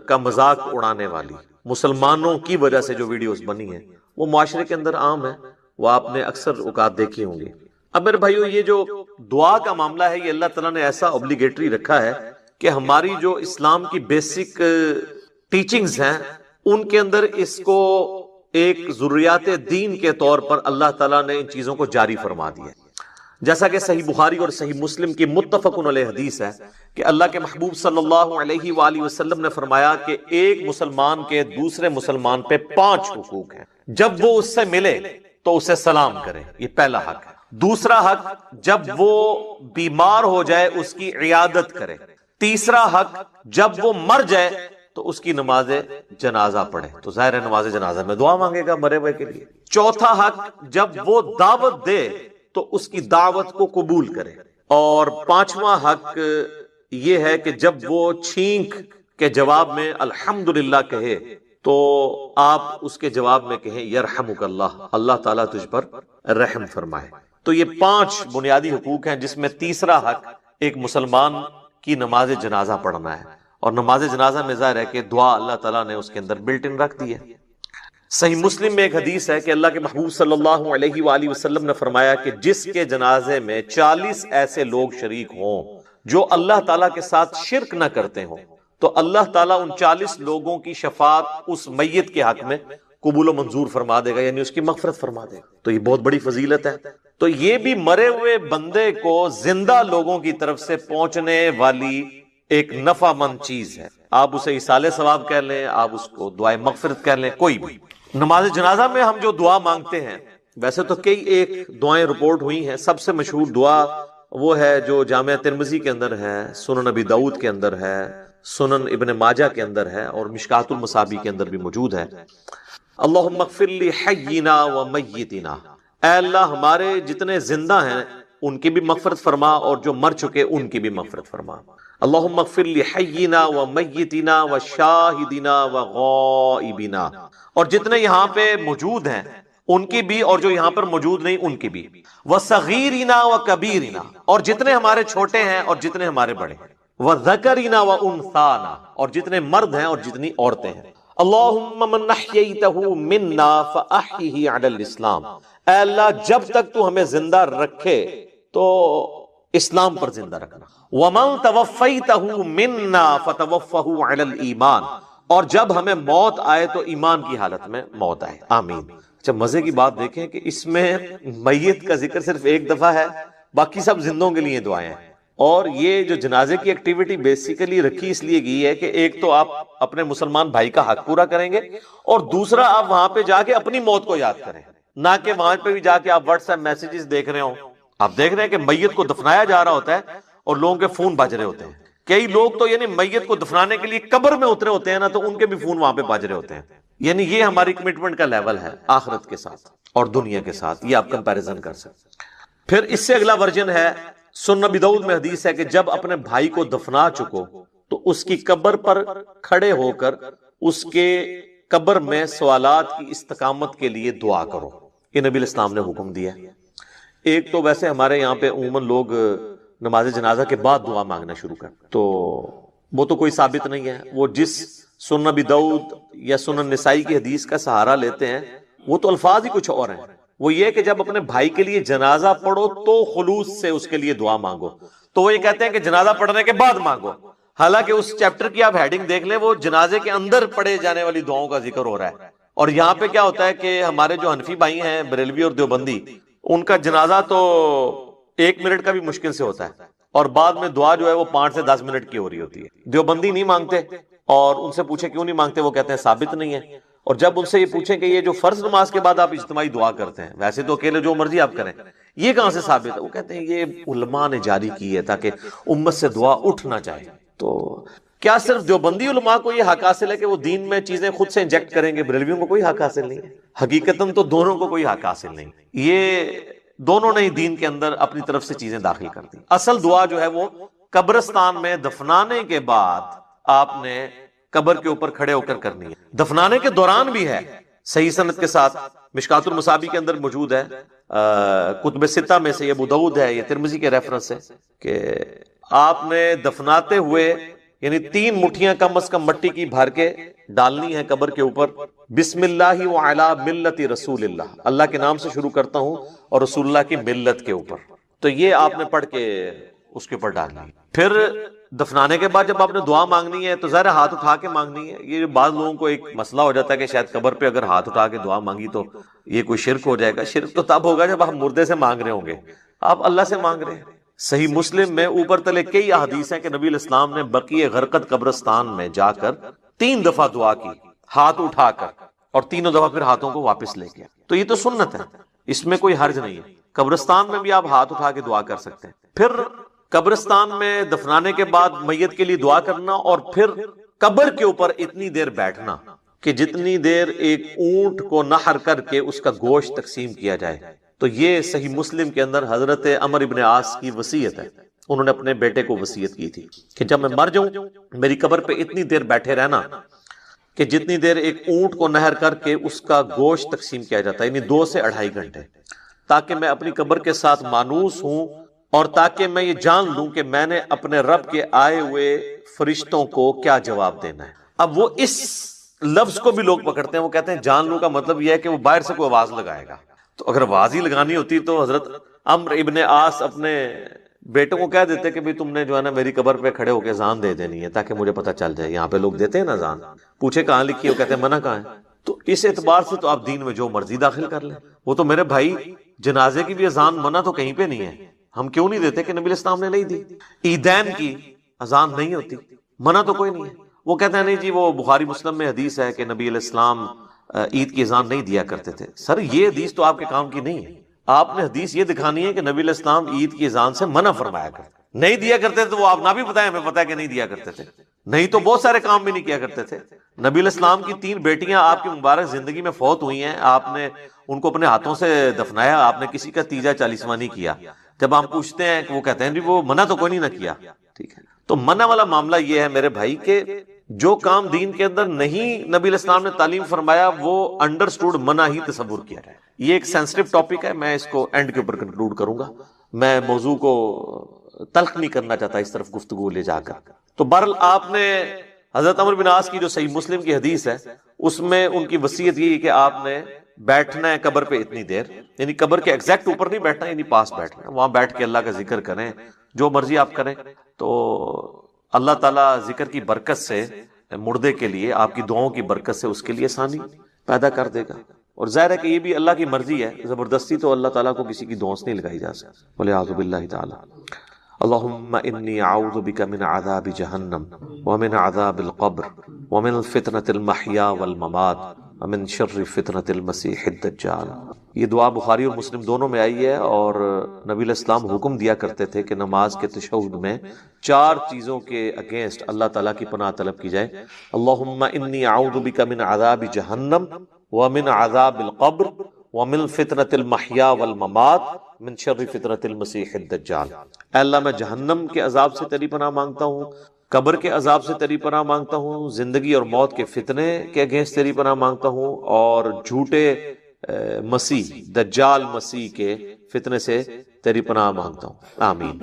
S1: کا مذاق اڑانے والی، مسلمانوں کی وجہ سے جو ویڈیوز بنی ہیں وہ معاشرے کے اندر عام ہے، وہ آپ نے اکثر اوقات دیکھی ہوں گی۔ اب میرے بھائیو، یہ جو دعا کا معاملہ ہے یہ اللہ تعالیٰ نے ایسا اوبلیگیٹری رکھا ہے کہ ہماری جو اسلام کی بیسک ٹیچنگز ہیں ان کے اندر اس کو ایک ضروریات دین کے طور پر اللہ تعالیٰ نے ان چیزوں کو جاری فرما دیا ہے۔ جیسا کہ صحیح بخاری اور صحیح مسلم کی متفق علیہ حدیث ہے کہ اللہ کے محبوب صلی اللہ علیہ وآلہ وسلم نے فرمایا کہ ایک مسلمان کے دوسرے مسلمان پہ 5 حقوق ہیں۔ جب وہ اس سے ملے تو اسے سلام کرے، یہ پہلا حق ہے۔ دوسرا حق، جب وہ بیمار ہو جائے اس کی عیادت کرے۔ تیسرا حق، جب وہ مر جائے تو اس کی نماز جنازہ پڑھے، تو ظاہر ہے نماز جنازہ میں دعا مانگے گا مرے ہوئے کے لیے۔ چوتھا حق، جب وہ دعوت دے تو اس کی دعوت کو قبول کرے۔ اور 5واں حق یہ ہے کہ جب وہ چھینک کے جواب میں الحمدللہ کہے تو آپ اس کے جواب میں کہیں یرحمک اللہ، اللہ تعالیٰ تجھ پر رحم فرمائے۔ تو یہ 5 بنیادی حقوق ہیں جس میں تیسرا حق ایک مسلمان کی نماز جنازہ پڑھنا ہے، اور نماز جنازہ میں ظاہر ہے کہ دعا اللہ تعالیٰ نے اس کے اندر بلٹ ان رکھ دی ہے۔ صحیح مسلم میں ایک حدیث ہے کہ اللہ کے محبوب صلی اللہ علیہ وآلہ وسلم نے فرمایا کہ جس کے جنازے میں 40 ایسے لوگ شریک ہوں جو اللہ تعالیٰ کے ساتھ شرک نہ کرتے ہوں تو اللہ تعالیٰ ان 40 لوگوں کی شفاعت اس میت کے حق میں قبول و منظور فرما دے گا، یعنی اس کی مغفرت فرما دے گا۔ تو یہ بہت بڑی فضیلت ہے۔ تو یہ بھی مرے ہوئے بندے کو زندہ لوگوں کی طرف سے پہنچنے والی ایک نفع مند چیز ہے۔ آپ اسے ایصال ثواب کہہ لیں، آپ اس کو دعائے مغفرت کہہ لیں، کوئی بھی۔ نماز جنازہ میں ہم جو دعا مانگتے ہیں، ویسے تو کئی ایک دعائیں رپورٹ ہوئی ہیں، سب سے مشہور دعا وہ ہے جو جامعہ ترمذی کے اندر ہے، سنن نبی داؤد کے اندر ہے، سنن ابن ماجہ کے اندر ہے، اور مشکات المصابیح کے اندر بھی موجود ہے۔ اللہم اغفر لی حینا و میتنا، اے اللہ ہمارے جتنے زندہ ہیں ان کی بھی مغفرت فرما اور جو مر چکے ان کی بھی مغفرت فرما۔ اللہم اغفر لی حینا و میتنا و شاہدنا و غائبنا، اور جتنے یہاں پہ موجود ہیں ان کی بھی اور جو یہاں پر موجود نہیں ان کی بھی، وصغیرنا و کبیرنا، اور جتنے ہمارے چھوٹے ہیں اور جتنے ہمارے بڑے ہیں، وذکرنا و انثانا، اور جتنے مرد ہیں اور جتنی عورتیں ہیں۔ اللہم من احییتہ منا فاحیہ علی الاسلام، اے اللہ جب تک تو ہمیں زندہ رکھے تو اسلام پر زندہ رکھنا۔ ومن توفیتہ منا فتوفہ علی الایمان، اور جب ہمیں موت آئے تو ایمان کی حالت میں موت آئے، آمین۔ اچھا، مزے کی بات دیکھیں کہ اس میں میت کا ذکر صرف ایک دفعہ ہے، باقی سب زندوں کے لیے دعائیں ہیں۔ اور یہ جو جنازے کی ایکٹیویٹی بیسیکلی رکھی اس لیے گئی ہے کہ ایک تو آپ اپنے مسلمان بھائی کا حق پورا کریں گے، اور دوسرا آپ وہاں پہ جا کے اپنی موت کو یاد کریں، نہ کہ وہاں پہ بھی جا کے آپ واٹس ایپ میسیجز دیکھ رہے ہوں۔ آپ دیکھ رہے ہیں کہ میت کو دفنایا جا رہا ہوتا ہے اور لوگوں کے فون بج رہے ہوتے ہیں۔ کئی لوگ تو یعنی میت کو دفنانے کے لیے قبر میں اترے ہوتے ہیں نا، تو ان کے بھی فون وہاں پہ بج رہے ہوتے ہیں۔ یعنی یہ ہماری کمٹمنٹ کا لیول ہے آخرت کے ساتھ اور دنیا کے ساتھ، یہ آپ کمپیریزن کر سکتے۔ پھر اس سے اگلا ورژن ہے، سنن نبی داؤد میں حدیث ہے کہ جب اپنے بھائی کو دفنا چکو تو اس کی قبر پر کھڑے ہو کر اس کے قبر میں سوالات کی استقامت کے لیے دعا کرو۔ یہ نبی الاسلام نے حکم دیا۔ ایک تو ویسے ہمارے یہاں پہ عموماً لوگ نماز جنازہ کے بعد دعا مانگنا شروع کر، تو وہ تو کوئی ثابت نہیں ہے۔ وہ جس سنن نبی داؤد یا سنن نسائی کی حدیث کا سہارا لیتے ہیں وہ تو الفاظ ہی کچھ اور ہیں۔ وہ یہ کہ جب اپنے بھائی کے لیے جنازہ پڑھو تو خلوص سے اس کے لیے دعا مانگو، تو وہ یہ کہتے ہیں کہ جنازہ پڑھنے کے بعد مانگو، حالانکہ اس چیپٹر کی آپ ہیڈنگ دیکھ لیں، وہ جنازے کے اندر پڑھے جانے والی دعاؤں کا ذکر ہو رہا ہے۔ اور یہاں پہ کیا ہوتا ہے کہ ہمارے جو حنفی بھائی ہیں، بریلوی اور دیوبندی، ان کا جنازہ تو 1 منٹ کا بھی مشکل سے ہوتا ہے، اور بعد میں دعا جو ہے وہ 5 سے 10 منٹ کی ہو رہی ہوتی ہے۔ دیوبندی نہیں مانگتے، اور ان سے پوچھے کیوں نہیں مانگتے، وہ کہتے ہیں ثابت نہیں ہے۔ اور جب ان سے یہ پوچھیں کہ یہ جو فرض نماز کے بعد آپ اجتماعی دعا کرتے ہیں، ویسے تو اکیلے جو مرضی آپ کریں، یہ کہاں سے ثابت ہے؟ وہ کہتے ہیں یہ علماء نے جاری کی ہے تاکہ امت سے دعا اٹھ نہ جائے۔ تو کیا صرف دیوبندی علماء کو یہ حق حاصل ہے کہ وہ دین میں چیزیں خود سے انجیکٹ کریں گے؟ بریلویوں کو کوئی حق حاصل نہیں ہے۔ حقیقتاً تو دونوں کو کوئی حق حاصل نہیں، یہ دونوں نے دین کے اندر اپنی طرف سے چیزیں داخل کر دی۔ اصل دعا جو ہے وہ قبرستان میں دفنانے کے بعد آپ نے قبر کے اوپر کھڑے ہو کر کرنی ہے. دفنانے کے دوران بھی ہے صحیح سند کے ساتھ، مشکات المصابیح کے اندر موجود ہے، کتب ستہ میں سے یہ ابو داؤد ہے، یہ ترمذی کے ریفرنس ہے کہ آپ نے دفناتے ہوئے یعنی 3 مٹھیاں کم از کم مٹی کی بھر کے ڈالنی ہے قبر کے اوپر. بسم اللہ وعلی ملت رسول اللہ، اللہ کے نام سے شروع کرتا ہوں اور رسول اللہ کی ملت کے اوپر. تو یہ آپ نے پڑھ کے اس کے اوپر ڈالنی ہے. پھر دفنانے کے بعد جب آپ نے دعا مانگنی ہے تو ظاہر ہاتھ اٹھا کے مانگنی ہے. یہ بعض لوگوں کو ایک مسئلہ ہو جاتا ہے کہ شاید قبر پہ اگر ہاتھ اٹھا کے دعا مانگی تو یہ کوئی شرک ہو جائے گا. شرک تو تب ہوگا جب آپ مردے سے مانگ رہے ہوں گے، آپ اللہ سے مانگ رہے ہیں. صحیح مسلم میں اوپر تلے کئی احادیث ہیں کہ نبی علیہ السلام نے بقیع غرقد قبرستان میں جا کر 3 دفعہ دعا کی ہاتھ اٹھا کر، اور 3 دفعہ پھر ہاتھوں کو واپس لے گیا. تو یہ تو سنت ہے، اس میں کوئی حرج نہیں ہے. قبرستان میں بھی آپ ہاتھ اٹھا کے دعا کر سکتے ہیں. پھر قبرستان میں دفنانے کے بعد میت کے لیے دعا کرنا، اور پھر قبر کے اوپر اتنی دیر بیٹھنا کہ جتنی دیر ایک اونٹ کو نحر کر کے اس کا گوشت تقسیم کیا جائے. تو یہ صحیح مسلم کے اندر حضرت عمر ابن عاص کی وصیت ہے. انہوں نے اپنے بیٹے کو وصیت کی تھی کہ جب میں مر جاؤں میری قبر پہ اتنی دیر بیٹھے رہنا کہ جتنی دیر ایک اونٹ کو نحر کر کے اس کا گوشت تقسیم کیا جاتا ہے، یعنی 2 سے 2.5 گھنٹے، تاکہ میں اپنی قبر کے ساتھ مانوس ہوں اور تاکہ میں یہ جان لوں کہ میں نے اپنے رب کے آئے ہوئے فرشتوں کو کیا جواب دینا ہے. اب وہ اس لفظ کو بھی لوگ پکڑتے ہیں، وہ کہتے ہیں جان لوں کا مطلب یہ ہے کہ وہ باہر سے کوئی آواز لگائے گا. تو اگر آواز ہی لگانی ہوتی تو حضرت عمرو ابن عاص اپنے بیٹوں کو کہہ دیتے کہ بھی تم نے جو ہے نا میری قبر پہ کھڑے ہو کے اذان دے دینی ہے تاکہ مجھے پتہ چل جائے. یہاں پہ لوگ دیتے ہیں نا اذان، پوچھے کہاں لکھی ہے، وہ کہتے ہیں منع کہاں ہے. تو اس اعتبار سے تو آپ دین میں جو مرضی داخل کر لیں. وہ تو میرے بھائی جنازے کی بھی اذان منع تو کہیں پہ نہیں ہے. ہم کیوں نہیں دیتے کہ نبی علیہ السلام نے نہیں دی. عیدین کی اذان نہیں ہوتی، منع تو کوئی نہیں ہے. وہ کہتے ہیں نہیں جی وہ بخاری مسلم میں حدیث ہے کہ نبی علیہ السلام عید کی اذان نہیں دیا کرتے تھے. سر یہ حدیث تو آپ کے کام کی نہیں ہے. آپ نے حدیث یہ دکھانی ہے کہ نبی علیہ السلام عید کی اذان سے منع فرمایا کرتے، نہیں دیا کرتے تھے. وہ آپ نہ بھی بتائیں، ہمیں پتا ہے کہ نہیں دیا کرتے تھے. نہیں تو بہت سارے کام بھی نہیں کیا کرتے تھے. نبی علیہ السلام کی 3 بیٹیاں آپ کی مبارک زندگی میں فوت ہوئی ہیں، آپ نے ان کو اپنے ہاتھوں سے دفنایا، آپ نے کسی کا تیجا 40واں نہیں کیا. جب ہم پوچھتے ہیں کہ وہ کہتے ہیں جی وہ منع تو کوئی نہیں نہ کیا. ٹھیک ہے، تو منع والا معاملہ یہ ہے میرے بھائی کہ جو کام دین کے اندر نہیں نبی علیہ السلام نے تعلیم فرمایا وہ انڈرسٹوڈ منع ہی تصور کیا جائے. یہ ایک سینسٹیو ٹاپک ہے، میں اس کو اینڈ کے اوپر کنکلوڈ کروں گا. میں موضوع کو تلخ نہیں کرنا چاہتا اس طرف گفتگو لے جا کر. تو بہرحال آپ نے حضرت عمرو بن عاص کی جو صحیح مسلم کی حدیث ہے اس میں ان کی وصیت یہ کہ آپ نے بیٹھنا ہے قبر پہ اتنی دیر، یعنی قبر کے ایگزیکٹ اوپر نہیں بیٹھنا، یعنی پاس بیٹھنا ہے. وہاں بیٹھ کے اللہ کا ذکر کریں، جو مرضی آپ کریں. تو اللہ تعالیٰ ذکر کی برکت سے مردے کے لیے، آپ کی دعاؤں کی برکت سے اس کے لیے آسانی پیدا کر دے گا. اور ظاہر ہے کہ یہ بھی اللہ کی مرضی ہے، زبردستی تو اللہ تعالیٰ کو کسی کی دعاؤں سے نہیں لگائی جا سکتی. والعیاذ باللہ تعالی. اللہم انی اعوذ بک من عذاب جہنم ومن عذاب القبر ومن فتنة المحیا والممات ومن شر فتنة المسیح الدجال. یہ دعا بخاری اور مسلم دونوں میں آئی ہے، اور نبی علیہ السلام حکم دیا کرتے تھے کہ نماز کے تشہد میں 4 چیزوں کے اگینسٹ اللہ تعالیٰ کی پناہ طلب کی جائے. اللہم انی اعوذ بک من عذاب جہنم ومن عذاب القبر ومن فتنة المحیا والممات من شر فتنة المسیح الدجال. اے اللہ میں جہنم کے عذاب سے تیری پناہ مانگتا ہوں، قبر کے عذاب سے تیری پناہ مانگتا ہوں، زندگی اور موت کے فتنے کے اگینسٹ تیری پناہ مانگتا ہوں، اور جھوٹے مسیح دجال مسیح کے فتنے سے تیری پناہ مانگتا ہوں. آمین.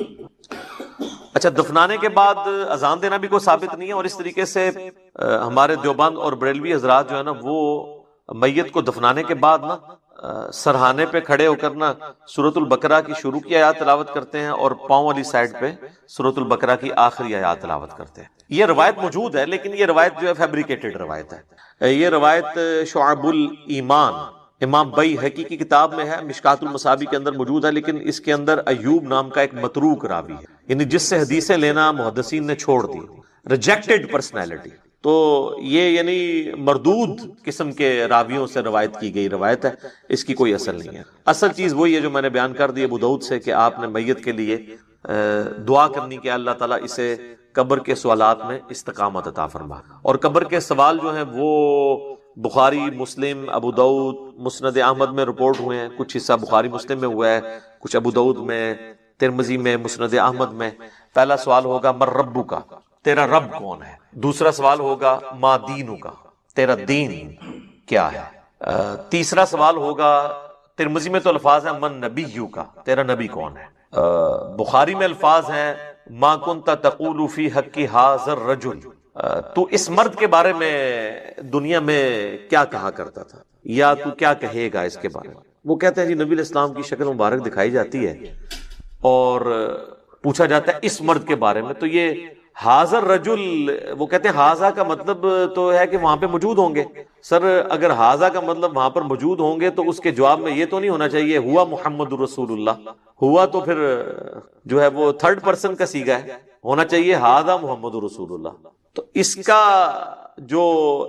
S1: اچھا، دفنانے کے بعد اذان دینا بھی کوئی ثابت نہیں ہے، اور اس طریقے سے ہمارے دیوبند اور بریلوی حضرات جو ہے نا وہ میت کو دفنانے کے بعد نا سرہانے پہ کھڑے ہو کر نا سورۃ البقرہ کی شروع کی آیات تلاوت کرتے ہیں اور پاؤں والی سائڈ پہ سورۃ البقرہ کی آخری آیات تلاوت کرتے ہیں. یہ روایت موجود ہے، لیکن یہ روایت جو ہے فیبریکیٹڈ روایت ہے. یہ روایت شعب الایمان امام بیہقی کی کتاب میں ہے، مشکات المصابیح کے اندر موجود ہے، لیکن اس کے اندر ایوب نام کا ایک متروک راوی ہے، یعنی جس سے حدیثیں لینا محدثین نے چھوڑ دی، ریجیکٹڈ پرسنالٹی. تو یہ یعنی مردود قسم کے راویوں سے روایت کی گئی روایت ہے، اس کی کوئی اصل نہیں ہے. اصل چیز وہی ہے جو میں نے بیان کر دی ابو داؤد سے کہ آپ نے میت کے لیے دعا کرنی کہ اللہ تعالیٰ اسے قبر کے سوالات میں استقامت عطا فرما. اور قبر کے سوال جو ہیں وہ بخاری، مسلم، ابو داؤد، مسند احمد میں رپورٹ ہوئے ہیں. کچھ حصہ بخاری مسلم میں ہوا ہے، کچھ ابو داؤد میں، ترمذی میں، مسند احمد میں. پہلا سوال ہوگا مر ربو کا، تیرا رب کون ہے؟ دوسرا سوال ہوگا ما دینو کا، تیرا دین کیا ہے؟ تیسرا سوال ہوگا، ترمذی میں تو الفاظ ہیں من نبیو کا، تیرا نبی کون ہے؟ بخاری میں الفاظ ہیں ما کنت تقول فی حق ھذا الرجل، تو اس مرد کے بارے میں دنیا میں کیا کہا کرتا تھا، یا تو کیا کہے گا اس کے بارے میں؟ وہ کہتے ہیں جی نبی علیہ السلام کی شکل مبارک دکھائی جاتی ہے اور پوچھا جاتا ہے اس مرد کے بارے میں، تو یہ حاضر رجل، وہ کہتے ہیں حاضا کا مطلب تو ہے کہ وہاں پہ موجود ہوں گے۔ سر اگر حاضا کا مطلب وہاں پر موجود ہوں گے تو اس کے جواب میں یہ تو نہیں ہونا چاہیے ہوا محمد رسول اللہ، ہوا تو پھر جو ہے وہ تھرڈ پرسن کا صیغہ ہے، ہونا چاہیے حاضا محمد رسول اللہ۔ تو اس کا جو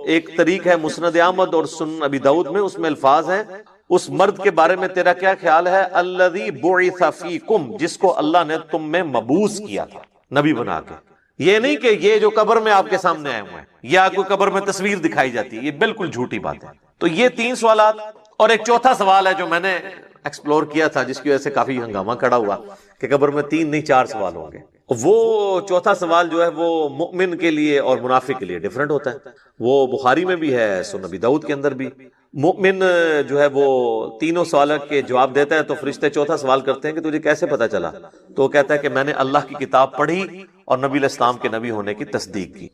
S1: ایک طریق ہے مسند احمد اور سنن ابی داؤد میں، اس میں الفاظ ہیں اس مرد کے بارے میں تیرا کیا خیال ہے؟ الذی بعث فیکم، جس کو اللہ نے تم میں مبعوث کیا تھا نبی بنا کے۔ یہ نہیں کہ یہ جو قبر میں آپ کے سامنے آئے ہوئے ہیں یا کوئی قبر میں تصویر دکھائی جاتی ہے، یہ بالکل جھوٹی بات ہے۔ تو یہ 3 سوالات، اور ایک چوتھا سوال ہے جو میں نے ایکسپلور کیا تھا جس کی وجہ سے کافی ہنگامہ کھڑا ہوا کہ قبر میں 3 نہیں 4 سوال ہوں گے۔ وہ چوتھا سوال جو ہے وہ مؤمن کے لیے اور منافق کے لیے ڈیفرنٹ ہوتا ہے، وہ بخاری میں بھی ہے، سنن ابی داؤد کے اندر بھی۔ مؤمن جو ہے وہ تینوں سوالات کے جواب دیتا ہے تو فرشتے چوتھا سوال کرتے ہیں کہ تجھے کیسے پتا چلا؟ تو وہ کہتا ہے کہ میں نے اللہ کی کتاب پڑھی اور نبی علیہ السلام کے نبی ہونے کی تصدیق کی۔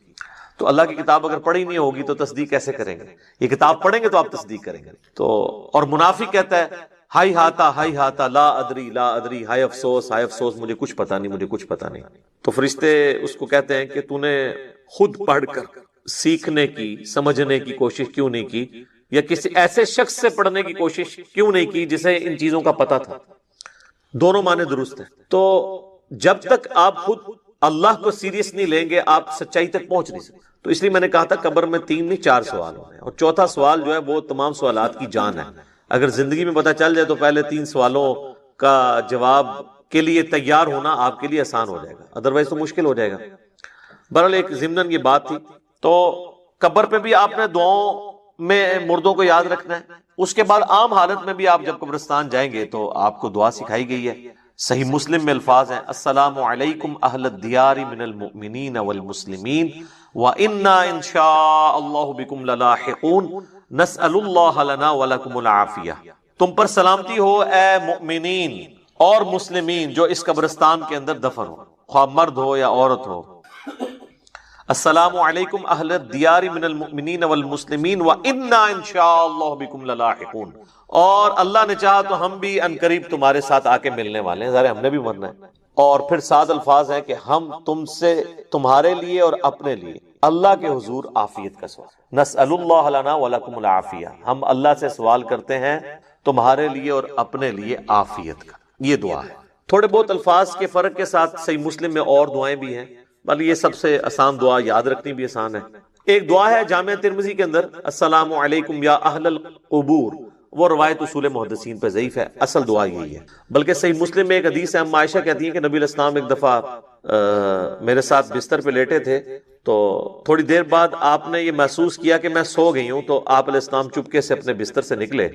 S1: تو اللہ کی کتاب اگر پڑھی نہیں ہوگی تو تصدیق کیسے کریں گے؟ یہ کتاب پڑھیں گے تو آپ تصدیق کریں گے۔ تو اور منافق کہتا ہے ہائی ہاتا لا ادری، ہائے افسوس مجھے کچھ پتا نہیں، مجھے کچھ پتا نہیں۔ تو فرشتے اس کو کہتے ہیں کہ تو نے خود پڑھ کر سیکھنے کی، سمجھنے کی کوشش کیوں نہیں کی، یا کسی ایسے شخص سے پڑھنے کی کوشش کیوں نہیں کی جسے ان چیزوں کا پتا تھا؟ دونوں معنی درست ہیں۔ تو جب تک آپ خود اللہ کو سیریس نہیں لیں گے آپ سچائی تک پہنچ نہیں سکتے۔ تو اس لیے میں نے کہا تھا قبر میں 3 نہیں 4 سوال ہونے ہیں، اور چوتھا سوال جو ہے وہ تمام سوالات کی جان ہے۔ اگر زندگی میں پتا چل جائے تو پہلے 3 سوالوں کا جواب کے لیے تیار ہونا آپ کے لیے آسان ہو جائے گا، ادروائز تو مشکل ہو جائے گا۔ بہرحال ایک ضمناً یہ بات تھی۔ تو قبر پہ بھی آپ نے دعاؤں میں مردوں کو یاد رکھنا ہے، اس کے بعد عام حالت میں بھی آپ جب قبرستان جائیں گے تو آپ کو دعا سکھائی گئی ہے۔ صحیح مسلم میں الفاظ ہیں السلام علیکم اہل الدیار من المؤمنین والمسلمین وَإِنَّا إِن شَاءَ اللَّهُ بِكُمْ لَلَاحِقُونَ نَسْأَلُ اللَّهَ لَنَا وَلَكُمُ الْعَافِيَةَ۔ تم پر سلامتی ہو اے مؤمنین اور مسلمین جو اس قبرستان کے اندر دفن ہو، خواہ مرد ہو یا عورت ہو۔ السلام علیکم اہل الدیار من المؤمنین والمسلمین وَإِنَّا إِن شَاءَ اللَّهُ بِكُمْ لَلَاحِقُونَ، اور اللہ نے چاہا تو ہم بھی عنقریب تمہارے ساتھ آ کے ملنے والے ہیں، ظاہر ہم نے بھی مرنا ہے۔ اور پھر 7 الفاظ ہیں کہ ہم تم سے تمہارے لیے اور اپنے لیے اللہ کے حضور عافیت کا سوال، نسأل اللہ لنا ولکم العافیہ، ہم اللہ سے سوال کرتے ہیں تمہارے لیے اور اپنے لیے عافیت کا۔ یہ دعا ہے۔ تھوڑے بہت الفاظ کے فرق کے ساتھ صحیح مسلم میں اور دعائیں بھی ہیں، بل یہ سب سے آسان دعا، یاد رکھنی بھی آسان ہے۔ ایک دعا ہے جامع ترمذی کے اندر السلام علیکم یا اہل القبور، وہ روایت اصول محدثین پہ ضعیف ہے، اصل دعا یہی ہے۔ بلکہ صحیح مسلم میں ایک حدیث ہے، عائشہ کہتی ہیں کہ نبی علیہ السلام ایک دفعہ میرے ساتھ بستر پہ لیٹے تھے، تو تھوڑی دیر بعد آپ نے یہ محسوس کیا کہ میں سو گئی ہوں، تو آپ علیہ السلام چپکے سے اپنے بستر سے نکلے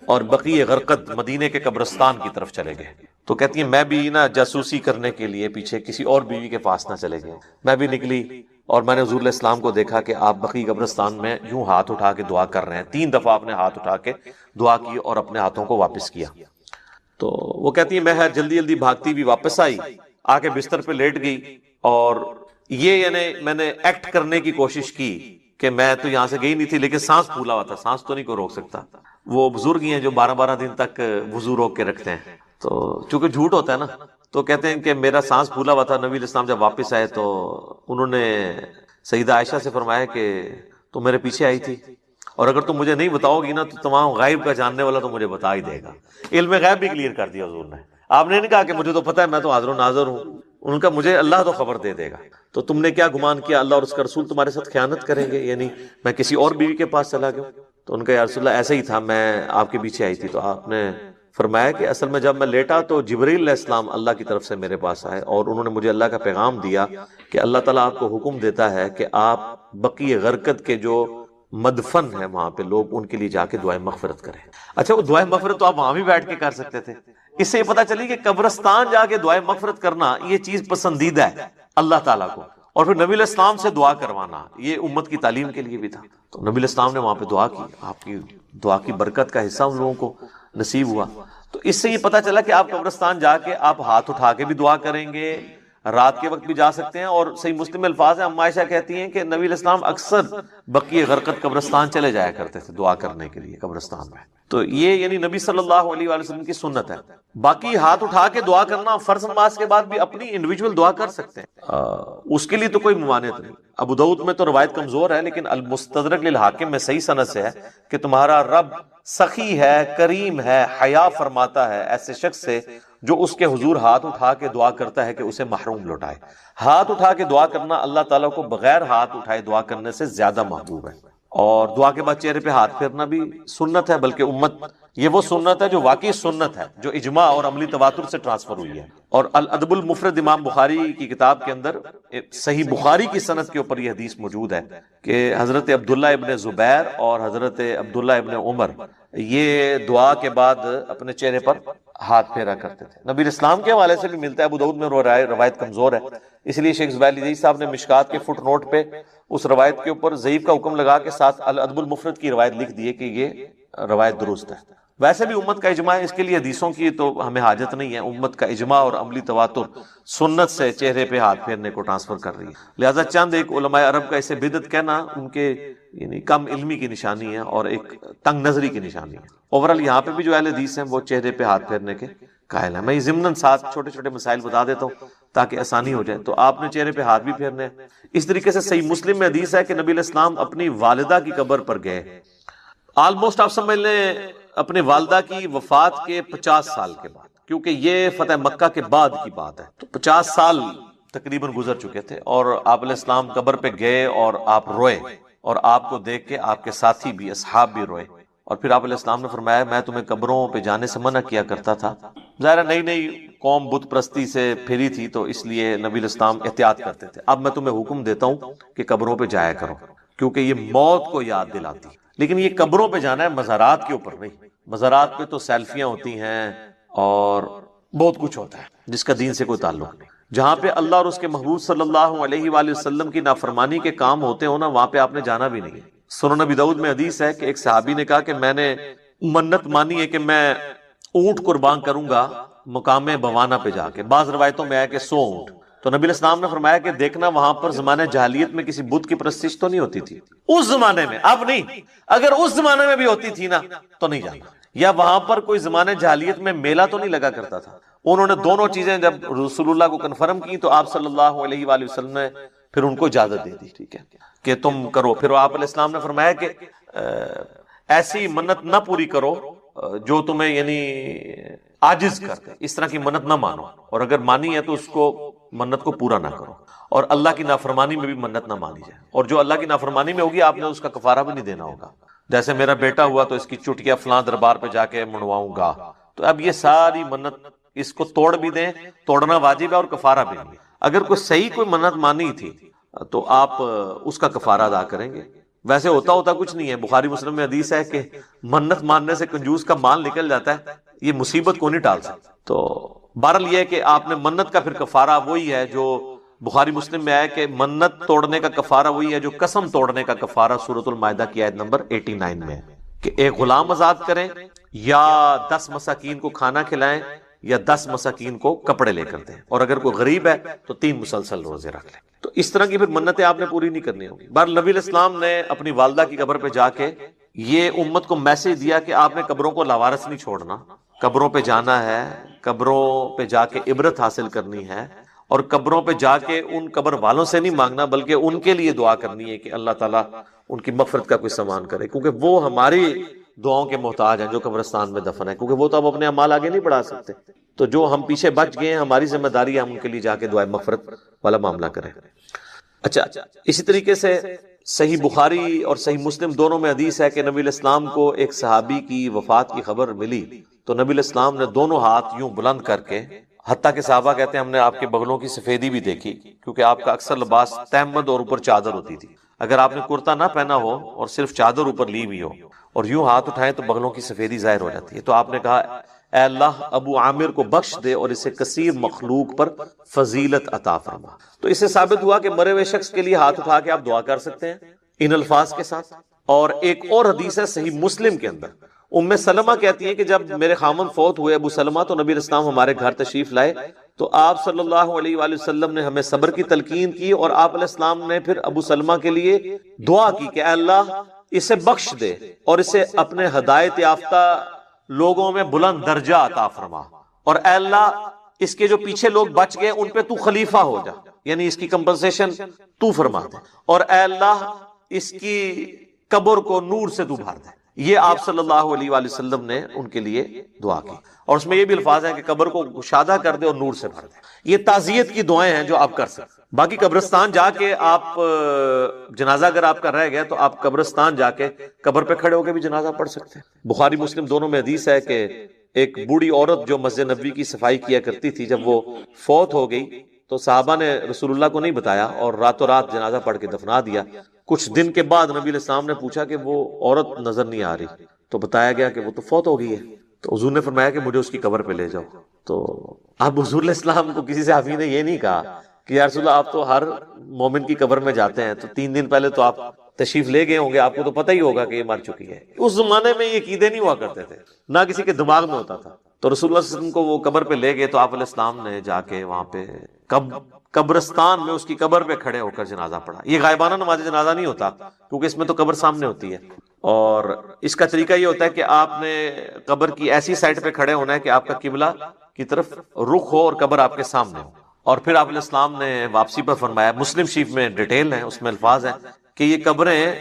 S1: اور بقیع غرقد مدینے کے قبرستان کی طرف چلے گئے۔ تو کہتی ہیں میں بھی نا جاسوسی کرنے کے لیے پیچھے کسی اور بیوی کے پاس نہ چلے گئے، میں بھی نکلی اور میں نے حضور علیہ السلام کو دیکھا کہ آپ بقیع قبرستان میں یوں ہاتھ اٹھا کے دعا کر رہے ہیں، 3 دفعہ آپ نے ہاتھ اٹھا کے دعا کی اور اپنے ہاتھوں کو واپس کیا۔ تو وہ کہتی ہیں میں جلدی جلدی بھاگتی بھی واپس آئی، آ کے بستر پہ لیٹ گئی، اور یہ یعنی میں نے ایکٹ کرنے کی کوشش کی کہ میں تو یہاں سے گئی نہیں تھی، لیکن سانس پھولا ہوا تھا، سانس تو نہیں کو روک سکتا۔ وہ بزرگ ہی ہیں جو 12 دن تک وضو روک کے رکھتے ہیں، تو چونکہ جھوٹ ہوتا ہے نا، تو کہتے ہیں کہ میرا سانس پھولا ہوا تھا۔ نبی علیہ السلام جب واپس آئے تو انہوں نے سیدہ عائشہ سے فرمایا کہ تم میرے پیچھے آئی تھی، اور اگر تم مجھے نہیں بتاؤ گی نا تو تمام غائب کا جاننے والا تو مجھے بتا ہی دے گا۔ علم غیب بھی کلیئر کر دیا حضور نے۔ آپ نے نہیں کہا کہ مجھے تو پتا ہے، میں تو حاضر و ناظر ہوں، ان کا مجھے اللہ تو خبر دے دے گا۔ تو تم نے کیا گمان کیا اللہ اور اس کا رسول تمہارے ساتھ خیانت کریں گے، یعنی میں کسی اور بیوی کے پاس چلا گیا؟ تو ان کا یا رسول اللہ ایسا ہی تھا، میں آپ کے پیچھے آئی تھی۔ تو آپ نے فرمایا کہ اصل میں جب میں لیٹا تو جبرائیل علیہ السلام اللہ کی طرف سے میرے پاس آئے اور انہوں نے مجھے اللہ کا پیغام دیا کہ اللہ تعالیٰ آپ کو حکم دیتا ہے کہ آپ بقیع غرقد کے جو مدفن ہے وہاں پہ لوگ، ان کے لیے جا کے دعائیں مغفرت کریں۔ اچھا، وہ دعائیں مغفرت تو آپ وہاں بھی بیٹھ کے کر سکتے تھے، اس سے یہ پتا چلی کہ قبرستان جا کے دعائیں مغفرت کرنا یہ چیز پسندیدہ ہے اللہ تعالیٰ کو، اور پھر نبی علیہ السلام سے دعا کروانا یہ امت کی تعلیم کے لیے بھی تھا۔ تو نبی علیہ السلام نے وہاں پہ دعا کی، آپ کی دعا کی برکت کا حصہ ان لوگوں کو نصیب ہوا۔ تو اس سے یہ پتا چلا کہ آپ قبرستان جا کے آپ ہاتھ اٹھا کے بھی دعا کریں گے، رات کے وقت بھی جا سکتے ہیں، اور صحیح مسلم میں الفاظ ہیں، اما عائشہ کہتی ہیں کہ نبی علیہ السلام اکثر بقیع غرقد قبرستان چلے جایا کرتے تھے دعا کرنے کے لیے قبرستان میں۔ تو یہ یعنی نبی صلی اللہ علیہ وآلہ وسلم کی سنت ہے۔ باقی ہاتھ اٹھا کے دعا کرنا فرض نماز کے بعد بھی اپنی انڈیویجول دعا کر سکتے ہیں، اس کے لیے تو کوئی ممانعت نہیں۔ ابو داؤد میں تو روایت کمزور ہے، لیکن المستدرک للحاکم میں صحیح سند سے ہے کہ تمہارا رب سخی ہے، کریم ہے، حیا فرماتا ہے ایسے شخص سے جو اس کے حضور ہاتھ اٹھا کے دعا کرتا ہے کہ اسے محروم لوٹائے۔ ہاتھ اٹھا کے دعا کرنا اللہ تعالیٰ کو بغیر ہاتھ اٹھائے دعا کرنے سے زیادہ محبوب ہے، اور دعا کے بعد چہرے پہ ہاتھ پھیرنا بھی سنت ہے، بلکہ امت یہ وہ سنت ہے جو واقعی سنت ہے، جو اجماع اور عملی تواتر سے ٹرانسفر ہوئی ہے۔ اور الادب المفرد امام بخاری کی کتاب کے اندر صحیح بخاری کی سند کے اوپر یہ حدیث موجود ہے کہ حضرت عبداللہ ابن زبیر اور حضرت عبداللہ ابن عمر یہ دعا کے بعد اپنے چہرے پر ہاتھ پھیرا کرتے تھے۔ نبی اسلام کے حوالے سے بھی ملتا ہے، ابو داؤد میں روایت کمزور ہے، اس لیے شیخ زبیر علی صاحب نے مشکات کے فٹ نوٹ پہ اس روایت کے اوپر ضعیف کا حکم لگا کے ساتھ الادب المفرد کی روایت لکھ دی ہے کہ یہ روایت درست ہے۔ ویسے بھی امت کا اجماع ہے، اس کے لیے حدیثوں کی تو ہمیں حاجت نہیں ہے، امت کا اجماع اور عملی تواتر سنت سے چہرے پہ ہاتھ پھیرنے کو ٹرانسفر کر رہی ہے۔ لہذا چند ایک علماء عرب کا اسے بدعت کہنا ان کے یعنی کم علمی کی نشانی ہے اور ایک تنگ نظری کی نشانی ہے۔ اوورال یہاں پہ بھی جو اہل حدیث ہیں وہ چہرے پہ ہاتھ پھیرنے کے قائل ہیں۔ میں یہ ضمناً ساتھ چھوٹے چھوٹے مسائل بتا دیتا ہوں تاکہ آسانی ہو جائے۔ تو آپ نے چہرے پہ ہاتھ بھی پھیرنے ہیں۔ اس طریقے سے صحیح مسلم میں حدیث ہے کہ نبی علیہ السلام اپنی والدہ کی قبر پر گئے، آلموسٹ آپ سمجھ لیں اپنے والدہ کی وفات کے 50 سال کے بعد، کیونکہ یہ فتح مکہ کے بعد کی بات ہے، تو 50 سال تقریباً گزر چکے تھے، اور آپ علیہ السلام قبر پہ گئے اور آپ روئے، اور آپ کو دیکھ کے آپ کے ساتھی بھی اصحاب بھی روئے، اور پھر آپ علیہ السلام نے فرمایا میں تمہیں قبروں پہ جانے سے منع کیا کرتا تھا۔ ظاہر نئی نئی قوم بت پرستی سے پھری تھی تو اس لیے نبی علیہ السلام احتیاط کرتے تھے، اب میں تمہیں حکم دیتا ہوں کہ قبروں پہ جایا کرو، کیونکہ یہ موت کو یاد دلاتی۔ لیکن یہ قبروں پہ جانا ہے، مزارات کے اوپر نہیں۔ مزارات پہ تو سیلفیاں ہوتی ہیں اور بہت کچھ ہوتا ہے جس کا دین سے کوئی تعلق نہیں۔ جہاں پہ اللہ اور اس کے محبوب صلی اللہ علیہ وآلہ وسلم کی نافرمانی کے کام ہوتے ہو نا، وہاں پہ آپ نے جانا بھی نہیں ہے۔ سنن ابی داؤد میں حدیث ہے کہ ایک صحابی نے کہا کہ میں نے منت مانی ہے کہ میں اونٹ قربان کروں گا مقام بوانا پہ جا کے، بعض روایتوں میں آیا کہ 100 اونٹ۔ تو نبی علیہ السلام نے فرمایا کہ دیکھنا وہاں پر زمانے جاہلیت میں کسی بت کی پرستش تو نہیں ہوتی تھی، اس زمانے میں، اب نہیں، اگر اس زمانے میں بھی ہوتی تھی نا تو نہیں جانا، یا وہاں پر کوئی زمانے جاہلیت میں میلہ تو نہیں لگا کرتا تھا۔ انہوں نے دونوں چیزیں جب رسول اللہ کو کنفرم کی تو آپ صلی اللہ علیہ وآلہ وسلم نے پھر ان کو اجازت دے دی، ٹھیک ہے کہ تم کرو۔ پھر آپ علیہ السلام نے فرمایا کہ ایسی منت نہ پوری کرو جو تمہیں یعنی عاجز کر دے، اس طرح کی منت نہ مانو، اور اگر مانی ہے تو اس کو منت کو پورا نہ کرو، اور اللہ کی نافرمانی میں بھی منت نہ مانی جائے، اور جو اللہ کی نافرمانی میں ہوگی آپ نے اس کا کفارہ بھی نہیں دینا ہوگا۔ جیسے میرا بیٹا ہوا تو اس کی چٹکیاں فلاں دربار پہ جا کے منواؤں گا، تو اب یہ ساری منت اس کو توڑ بھی دیں، توڑنا واجب ہے اور کفارہ بھی نہیں۔ اگر کوئی صحیح کوئی منت مانی تھی تو آپ اس کا کفارہ ادا کریں گے۔ ویسے ہوتا کچھ نہیں ہے، بخاری مسلم میں حدیث ہے کہ منت ماننے سے کنجوس کا مال نکل جاتا ہے، یہ مصیبت کو نہیں ٹال سکتا۔ تو بہرحال یہ ہے کہ آپ نے منت کا پھر کفارہ وہی ہے جو بخاری مسلم میں آیا کہ منت توڑنے کا کفارہ وہی ہے جو قسم توڑنے کا کفارہ سورۃ المائدہ کی آیت نمبر 89 میں ہے کہ ایک غلام آزاد کریں، یا 10 مساکین کو کھانا کھلائیں، یا 10 مساکین کو کپڑے لے کر دیں، اور اگر کوئی غریب ہے تو 3 مسلسل روزے رکھ لیں۔ تو اس طرح کی پھر منتیں آپ نے پوری نہیں کرنی ہوگی۔ بہرحال نبی علیہ السلام نے اپنی والدہ کی قبر پہ جا کے یہ امت کو میسج دیا کہ آپ نے قبروں کو لاوارث نہیں چھوڑنا، قبروں پہ جانا ہے، قبروں پہ جا کے عبرت حاصل کرنی ہے، اور قبروں پہ جا کے ان قبر والوں سے نہیں مانگنا بلکہ ان کے لیے دعا کرنی ہے کہ اللہ تعالیٰ ان کی مغفرت کا کوئی سامان کرے، کیونکہ وہ ہماری دعاؤں کے محتاج ہیں جو قبرستان میں دفن ہے، کیونکہ وہ تو اب اپنے اعمال آگے نہیں بڑھا سکتے۔ تو جو ہم پیچھے بچ گئے ہیں ہماری ذمہ داری ہے ہم ان کے لیے جا کے دعائے مغفرت والا معاملہ کریں۔ اچھا، اسی طریقے سے صحیح بخاری اور صحیح مسلم دونوں میں حدیث ہے کہ نبی علیہ السلام کو ایک صحابی کی وفات کی خبر ملی تو نبی علیہ السلام نے دونوں ہاتھ یوں بلند کر کے، حتیٰ کہ صحابہ کہتے ہیں ہم نے آپ کے بغلوں کی سفیدی بھی دیکھی، کیونکہ آپ کا اکثر لباس تہمد اور اوپر چادر ہوتی تھی، اگر آپ نے کرتا نہ پہنا ہو اور صرف چادر اوپر لی ہوئی ہو اور یوں ہاتھ اٹھائیں تو بغلوں کی سفیدی ظاہر ہو جاتی ہے۔ تو آپ نے کہا اے اللہ ابو عامر کو بخش دے اور اسے کثیر مخلوق پر فضیلت عطا فرما۔ تو اس سے ثابت ہوا کہ مرے ہوئے شخص کے لیے ہاتھ اٹھا کے آپ دعا کر سکتے ہیں ان الفاظ کے ساتھ۔ اور ایک اور حدیث ہے صحیح مسلم کے اندر، ام سلمہ کہتی ہیں کہ جب میرے خامن فوت ہوئے ابو سلمہ تو نبی اسلام ہمارے گھر تشریف لائے تو آپ صلی اللہ علیہ وآلہ وسلم نے ہمیں صبر کی تلقین کی، اور آپ علیہ السلام نے پھر ابو سلمہ کے لیے دعا کی کہ اے اللہ اسے بخش دے اور اسے اپنے ہدایت یافتہ لوگوں میں بلند درجہ عطا فرما، اور اے اللہ اس کے جو پیچھے لوگ بچ گئے ان پہ تو خلیفہ ہو جا، یعنی اس کی کمپنسیشن تو فرما دے، اور اے اللہ اس کی قبر کو نور سے تو بھر دے۔ یہ آپ صلی اللہ علیہ وآلہ وسلم نے ان کے لیے دعا کی، اور اس میں یہ بھی الفاظ ہیں کہ قبر کو گشادہ کر دے اور نور سے بھر دے۔ یہ تعزیت کی دعائیں ہیں جو آپ کر سکتے۔ باقی قبرستان جا کے آپ جنازہ اگر آپ کا رہ گیا تو آپ قبرستان جا کے قبر پہ کھڑے ہو کے بھی جنازہ پڑھ سکتے ہیں۔ بخاری مسلم دونوں میں حدیث ہے کہ ایک بوڑھی عورت جو مسجد نبوی کی صفائی کیا کرتی تھی، جب وہ فوت ہو گئی تو صحابہ نے رسول اللہ کو نہیں بتایا اور راتوں رات جنازہ پڑھ کے دفنا دیا۔ کچھ دن کے بعد نبی علیہ السلام نے پوچھا کہ وہ عورت نظر نہیں آ رہی، تو بتایا گیا کہ وہ تو فوت ہو گئی ہے۔ تو حضور نے فرمایا کہ مجھے اس کی قبر پہ لے جاؤ۔ تو اب حضور علیہ السلام کو کسی صحابی نے یہ نہیں کہا کہ یا رسول اللہ آپ تو ہر مومن کی قبر میں جاتے ہیں، تو 3 دن پہلے تو آپ تشریف لے گئے ہوں گے، آپ کو تو پتہ ہی ہوگا کہ یہ مر چکی ہے۔ اس زمانے میں یہ عقیدے نہیں ہوا کرتے تھے، نہ کسی کے دماغ میں ہوتا تھا۔ تو رسول اللہ صلی اللہ علیہ وسلم کو وہ قبر پہ لے گئے تو آپ علیہ السلام نے جا کے وہاں پہ قبرستان میں اس کی قبر پہ کھڑے ہو کر جنازہ پڑھا۔ یہ غائبانہ نماز جنازہ نہیں ہوتا کیونکہ اس میں تو قبر سامنے ہوتی ہے، اور اس کا طریقہ یہ ہوتا ہے کہ آپ نے قبر کی ایسی سائڈ پہ کھڑے ہونا ہے کہ آپ کا قبلہ کی طرف رخ ہو اور قبر آپ کے سامنے ہو۔ اور پھر آپ علیہ السلام نے واپسی پر فرمایا، مسلم شریف میں ڈیٹیل ہے، اس میں الفاظ ہیں کہ یہ قبریں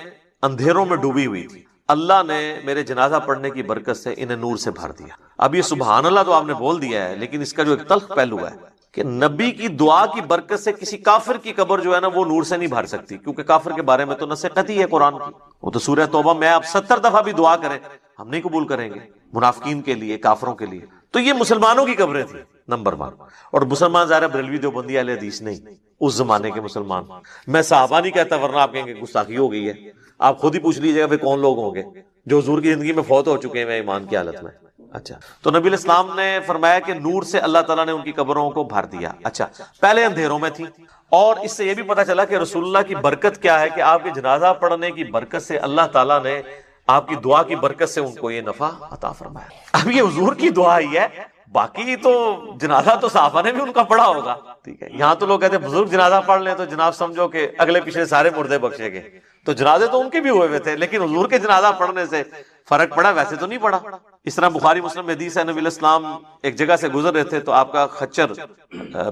S1: اندھیروں میں ڈوبی ہوئی تھی، اللہ نے میرے جنازہ پڑھنے کی برکت سے انہیں نور سے بھر دیا۔ اب یہ سبحان اللہ تو آپ نے بول دیا ہے، لیکن اس کا جو ایک تلخ پہلو ہے کہ نبی کی دعا کی برکت سے کسی کافر کی قبر جو ہے نا وہ نور سے نہیں بھر سکتی، کیونکہ کافر کے بارے میں تو نص قطعی ہے قرآن کی۔ وہ تو سورہ توبہ میں آپ 70 دفعہ بھی دعا کریں ہم نہیں قبول کریں گے، منافقین کے لیے، کافروں کے لیے۔ تو یہ مسلمانوں کی قبریں تھیں نمبر 1، اور مسلمان ظاہر بریلوی دیوبندی اہل حدیث نہیں، اس زمانے کے مسلمان۔ میں صحابہ نہیں کہتا ورنہ آپ کہیں گے گستاخی ہو گئی ہے، آپ خود ہی پوچھ لیجیے گا پھر کون لوگ ہوں گے جو حضور کی زندگی میں فوت ہو چکے ہیں ایمان کی حالت میں۔ اچھا، تو نبی علیہ السلام نے فرمایا کہ نور سے اللہ تعالیٰ نے ان کی قبروں کو بھر دیا۔ اچھا، پہلے اندھیروں میں تھی، اور اس سے یہ بھی پتا چلا کہ رسول اللہ کی برکت کیا ہے کہ آپ کے جنازہ پڑھنے کی برکت سے اللہ تعالیٰ نے آپ کی دعا کی برکت سے ان کو یہ نفع عطا فرمایا۔ اب یہ حضور کی دعا ہی ہے، باقی تو جنازہ تو صحابہ نے بھی ان کا پڑھا ہوگا، ٹھیک ہے۔ یہاں تو لوگ کہتے ہیں بزرگ جنازہ پڑھ لیں تو جناب سمجھو کہ اگلے پچھلے سارے مردے بخشے گئے، تو جنازے تو ان کے بھی ہوئے ہوئے تھے، لیکن حضور کے جنازہ پڑھنے سے فرق پڑا، ویسے تو نہیں پڑا۔ اس طرح بخاری مسلم میں حدیث ہے، نبی علیہ السلام ایک جگہ سے گزر رہے تھے تو آپ کا خچر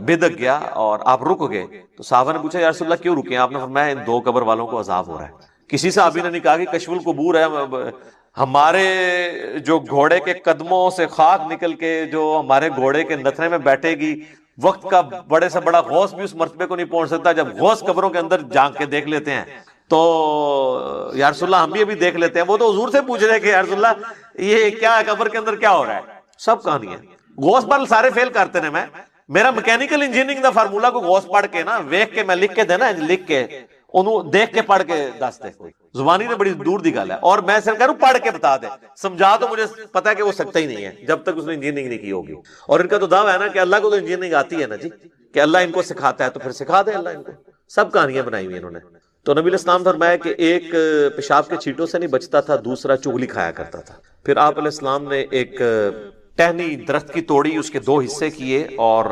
S1: بے گیا اور آپ رک گئے، تو صحابہ نے پوچھا یا رسول اللہ کیوں رکے ہیں؟ آپ نے فرمایا ان 2 قبر والوں کو عذاب ہو رہا ہے۔ کسی صحابی نے نہیں کہا کہ کشف القبور ہے، ہمارے جو گھوڑے کے قدموں سے خاک نکل کے جو ہمارے گھوڑے کے نتھنے میں بیٹھے گی، وقت کا بڑے سے بڑا غوث بھی اس مرتبے کو نہیں پہنچ سکتا جب غوث قبروں کے اندر جھانک کے دیکھ لیتے ہیں، تو یا رسول اللہ ہم بھی ابھی دیکھ لیتے ہیں۔ وہ تو حضور سے پوچھ رہے کہ یا رسول اللہ یہ کیا ہے، قبر کے اندر کیا ہو رہا ہے؟ سب کہانی ہے، غوث پر سارے فیل کرتے ہیں۔ میرا میکینیکل انجینئرنگ دا فارمولا کو غوث پڑھ کے نا ویکھ کے میں لکھ کے دینا، لکھ کے انہوں دیکھ کے پڑھ کے دس دے، زبانی نے بڑی دور دی گل ہے، اور میں صرف کہہ رہا ہوں پڑھ کے بتا دے، سمجھا تو مجھے پتا ہے کہ وہ سکتا ہی نہیں ہے جب تک اس نے انجینئرنگ نہیں کی ہوگی۔ اور ان کا تو دعویٰ ہے نا کہ اللہ کو تو انجینئرنگ آتی ہے نا جی، کہ اللہ ان کو سکھاتا ہے تو پھر سکھا دے اللہ ان کو۔ سب کہانیاں بنائی ہوئی انہوں نے۔ تو نبی علیہ السلام فرمایا کہ ایک پیشاب کے چھینٹوں سے نہیں بچتا تھا، دوسرا چغلی کھایا کرتا تھا۔ پھر آپ علیہ السلام نے ایک ٹہنی درخت کی توڑی، اس کے 2 حصے کیے اور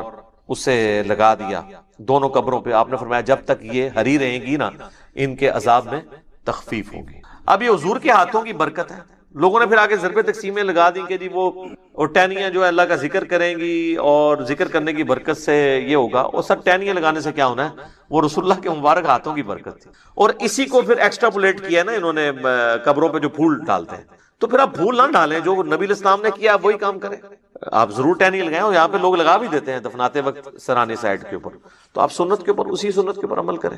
S1: اسے لگا دیا دونوں قبروں پہ۔ آپ نے فرمایا جب تک یہ ہری رہیں گی نا ان کے عذاب میں تخفیف ہوگی۔ اب یہ حضور کے ہاتھوں کی برکت ہے۔ لوگوں نے پھر آگے ضرب تقسیمیں لگا دی کہ جی وہ ٹہنیاں جو ہے اللہ کا ذکر کریں گی اور ذکر کرنے کی برکت سے یہ ہوگا، اور سب ٹہنیاں لگانے سے کیا ہونا ہے؟ وہ رسول اللہ کے مبارک ہاتھوں کی برکت تھی۔ اور اسی کو پھر ایکسٹراپولیٹ کیا نا انہوں نے قبروں پہ جو پھول ڈالتے ہیں، تو پھر آپ پھول نہ ڈالیں، جو نبی علیہ السلام نے کیا آپ وہی کام کریں۔ آپ ضرور ٹہنی لگائیں، اور یہاں پہ لوگ لگا بھی دیتے ہیں دفناتے وقت سرانے سائڈ کے اوپر، تو آپ سنت کے اوپر اسی سنت کے اوپر عمل کریں۔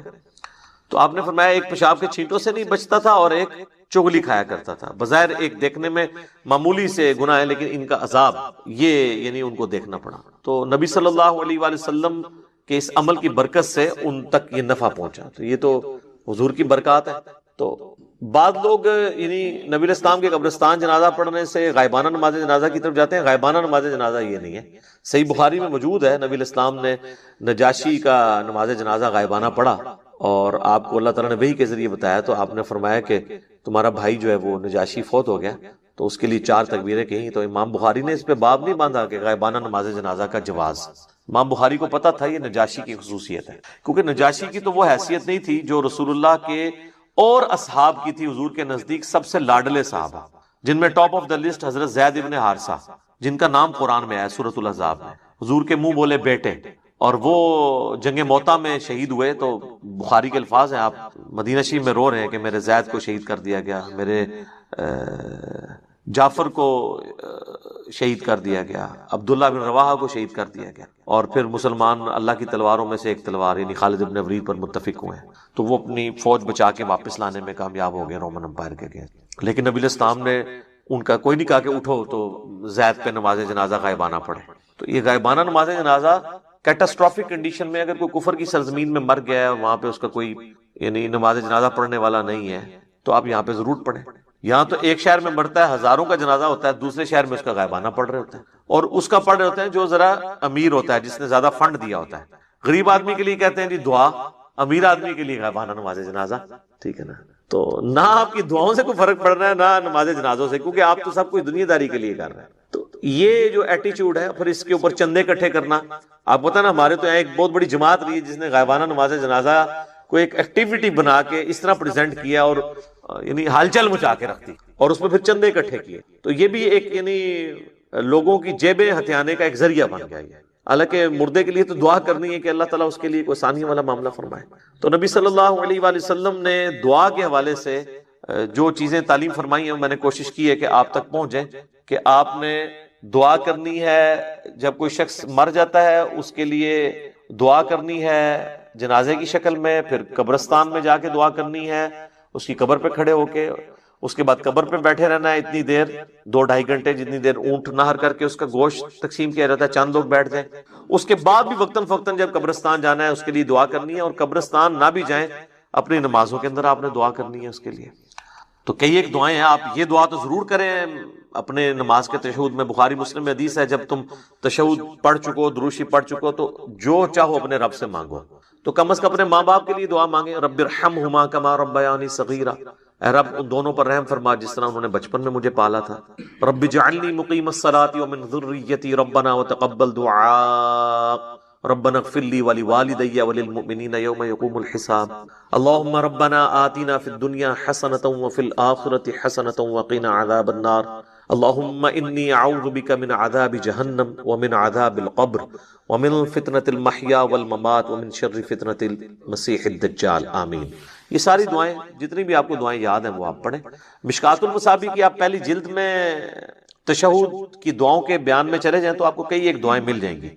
S1: تو آپ نے فرمایا ایک پیشاب کے چھینٹوں سے نہیں بچتا تھا اور ایک چغلی کھایا کرتا تھا۔ بظاہر ایک دیکھنے میں معمولی سے گناہ ہے، لیکن ان کا عذاب یہ یعنی ان کو دیکھنا پڑا۔ تو نبی صلی اللہ علیہ وآلہ وسلم کے اس عمل کی برکت سے ان تک یہ نفع پہنچا۔ تو یہ تو حضور کی برکات ہے۔ تو بعض لوگ یعنی نبی علیہ السلام کے قبرستان جنازہ پڑھنے سے غائبانہ نماز جنازہ کی طرف جاتے ہیں. غائبانہ نماز جنازہ یہ نہیں ہے. صحیح بخاری میں موجود ہے نبی علیہ السلام نے نجاشی کا نماز جنازہ غائبانہ پڑھا اور آپ کو اللہ تعالیٰ نے وحی کے ذریعے بتایا تو آپ نے فرمایا کہ تمہارا بھائی جو ہے وہ نجاشی فوت ہو گیا تو اس کے لیے 4 تکبیریں کہیں. تو امام بخاری نے اس پہ باب نہیں باندھا کہ غائبانہ نماز جنازہ کا جواز. امام بخاری کو پتا تھا یہ نجاشی کی خصوصیت ہے, کیونکہ نجاشی کی تو وہ حیثیت نہیں تھی جو رسول اللہ کے اور اصحاب کی تھی. حضور کے نزدیک سب سے لاڈلے صحابہ, جن میں ٹاپ آف دا لسٹ حضرت زید ابن حارثہ, جن کا نام قرآن میں ہے سورۃ الاحزاب میں, حضور کے منہ بولے بیٹے, اور وہ جنگ موتا میں شہید ہوئے. تو بخاری کے الفاظ ہیں, آپ مدینہ شریف میں رو رہے ہیں کہ میرے زید کو شہید کر دیا گیا, میرے جعفر کو شہید کر دیا گیا, عبداللہ بن رواحہ کو شہید کر دیا گیا, اور پھر مسلمان اللہ کی تلواروں میں سے ایک تلوار یعنی خالد بن ولید پر متفق ہوئے ہیں. تو وہ اپنی فوج بچا کے واپس لانے میں کامیاب ہو گئے رومن امپائر کے گئے. لیکن نبی علیہ السلام نے ان کا کوئی نہیں کہا کہ اٹھو تو زید پہ نماز جنازہ غائبانہ پڑھے. تو یہ غائبانہ نماز جنازہ کیٹاسٹرافک کنڈیشن میں اگر کوئی کفر کی سرزمین میں مر گیا ہے اور وہاں پہ اس کا کوئی یعنی نماز جنازہ پڑھنے والا نہیں ہے تو آپ یہاں پہ ضرور پڑھیں. یہاں تو ایک شہر میں مرتا ہے, ہزاروں کا جنازہ ہوتا ہے, دوسرے شہر میں اس کا غائبانہ پڑھ رہے ہوتے ہیں, اور اس کا پڑھ رہے ہوتے ہیں جو ذرا امیر ہوتا ہے, جس نے زیادہ فنڈ دیا ہوتا ہے. غریب آدمی کے لیے کہتے ہیں جی دعا, امیر آدمی کے لیے غائبانہ نماز جنازہ. ٹھیک ہے نا, تو نہ آپ کی دعاؤں سے کوئی فرق پڑ رہا ہے نہ نماز جنازوں سے, کیونکہ آپ تو سب کچھ دنیا داری کے لیے کر رہے ہیں. تو یہ جو ایٹیچیوڈ ہے, پھر اس کے اوپر چندے اکٹھے کرنا. آپ پتہ نا ہمارے تو یہاں ایک بہت بڑی جماعت رہی ہے جس نے غائبانہ نماز جنازہ کو ایک ایکٹیویٹی بنا کے اس طرح پریزنٹ کیا اور یعنی ہلچل مچا کے رکھ دی, اور اس میں پھر چندے اکٹھے کیے. تو یہ بھی ایک یعنی لوگوں کی جیبیں ہتھیانے کا ایک ذریعہ بن گیا ہے. حالانکہ مردے کے لیے تو دعا کرنی ہے کہ اللہ تعالیٰ اس کے لیے کوئی آسانی والا معاملہ فرمائے. تو نبی صلی اللہ علیہ وآلہ وسلم نے دعا کے حوالے سے جو چیزیں تعلیم فرمائی ہیں میں نے کوشش کی ہے کہ آپ تک پہنچیں, کہ آپ نے دعا کرنی ہے جب کوئی شخص مر جاتا ہے اس کے لیے دعا کرنی ہے جنازے کی شکل میں, پھر قبرستان میں جا کے دعا کرنی ہے اس کی قبر پہ کھڑے ہو کے, اس کے بعد قبر پہ بیٹھے رہنا ہے اتنی دیر 2-2.5 گھنٹے جتنی دیر اونٹ نہر کر کے اس کا گوشت تقسیم کیا جاتا ہے, چند لوگ بیٹھ جائیں. اس کے بعد بھی وقتاً فوقتاً جب قبرستان جانا ہے اس کے لیے دعا کرنی ہے, اور قبرستان نہ بھی جائیں اپنی نمازوں کے اندر آپ نے دعا کرنی ہے اس کے لیے. تو کئی ایک دعائیں ہیں, آپ یہ دعا تو ضرور کریں اپنے نماز کے تشہد میں. بخاری مسلم میں حدیث ہے جب تم تشہد پڑھ چکو, دروشی پڑھ چکو, تو جو چاہو اپنے رب سے مانگو. تو کم از کم اپنے ماں باپ کے لیے دعا مانگیں, رب ارحمہما کما ربیانی صغیرا, اے رب ان دونوں پر رحم فرما جس طرح انہوں نے بچپن میں مجھے پالا تھا. رب اجعلنی مقیم الصلاۃ ومن ذریتی ربنا وتقبل دعاء ربنا اغفر لی ولوالدی وللمؤمنین یوم یقوم الحساب. اللهم ربنا آتنا فی الدنیا حسنۃ وفی الآخرۃ حسنۃ وقنا عذاب النار. اللهم انی اعوذ بک من عذاب جہنم ومن عذاب القبر ومن فتنة المحیا والممات ومن شر فتنة المسیح الدجال. آمین. یہ ساری دعائیں جتنی بھی آپ کو دعائیں یاد ہیں وہ آپ پڑھیں. مشکات المصابی کی آپ پہلی جلد میں تشہد کی دعاؤں کے بیان میں چلے جائیں تو آپ کو کئی ایک دعائیں مل جائیں گی,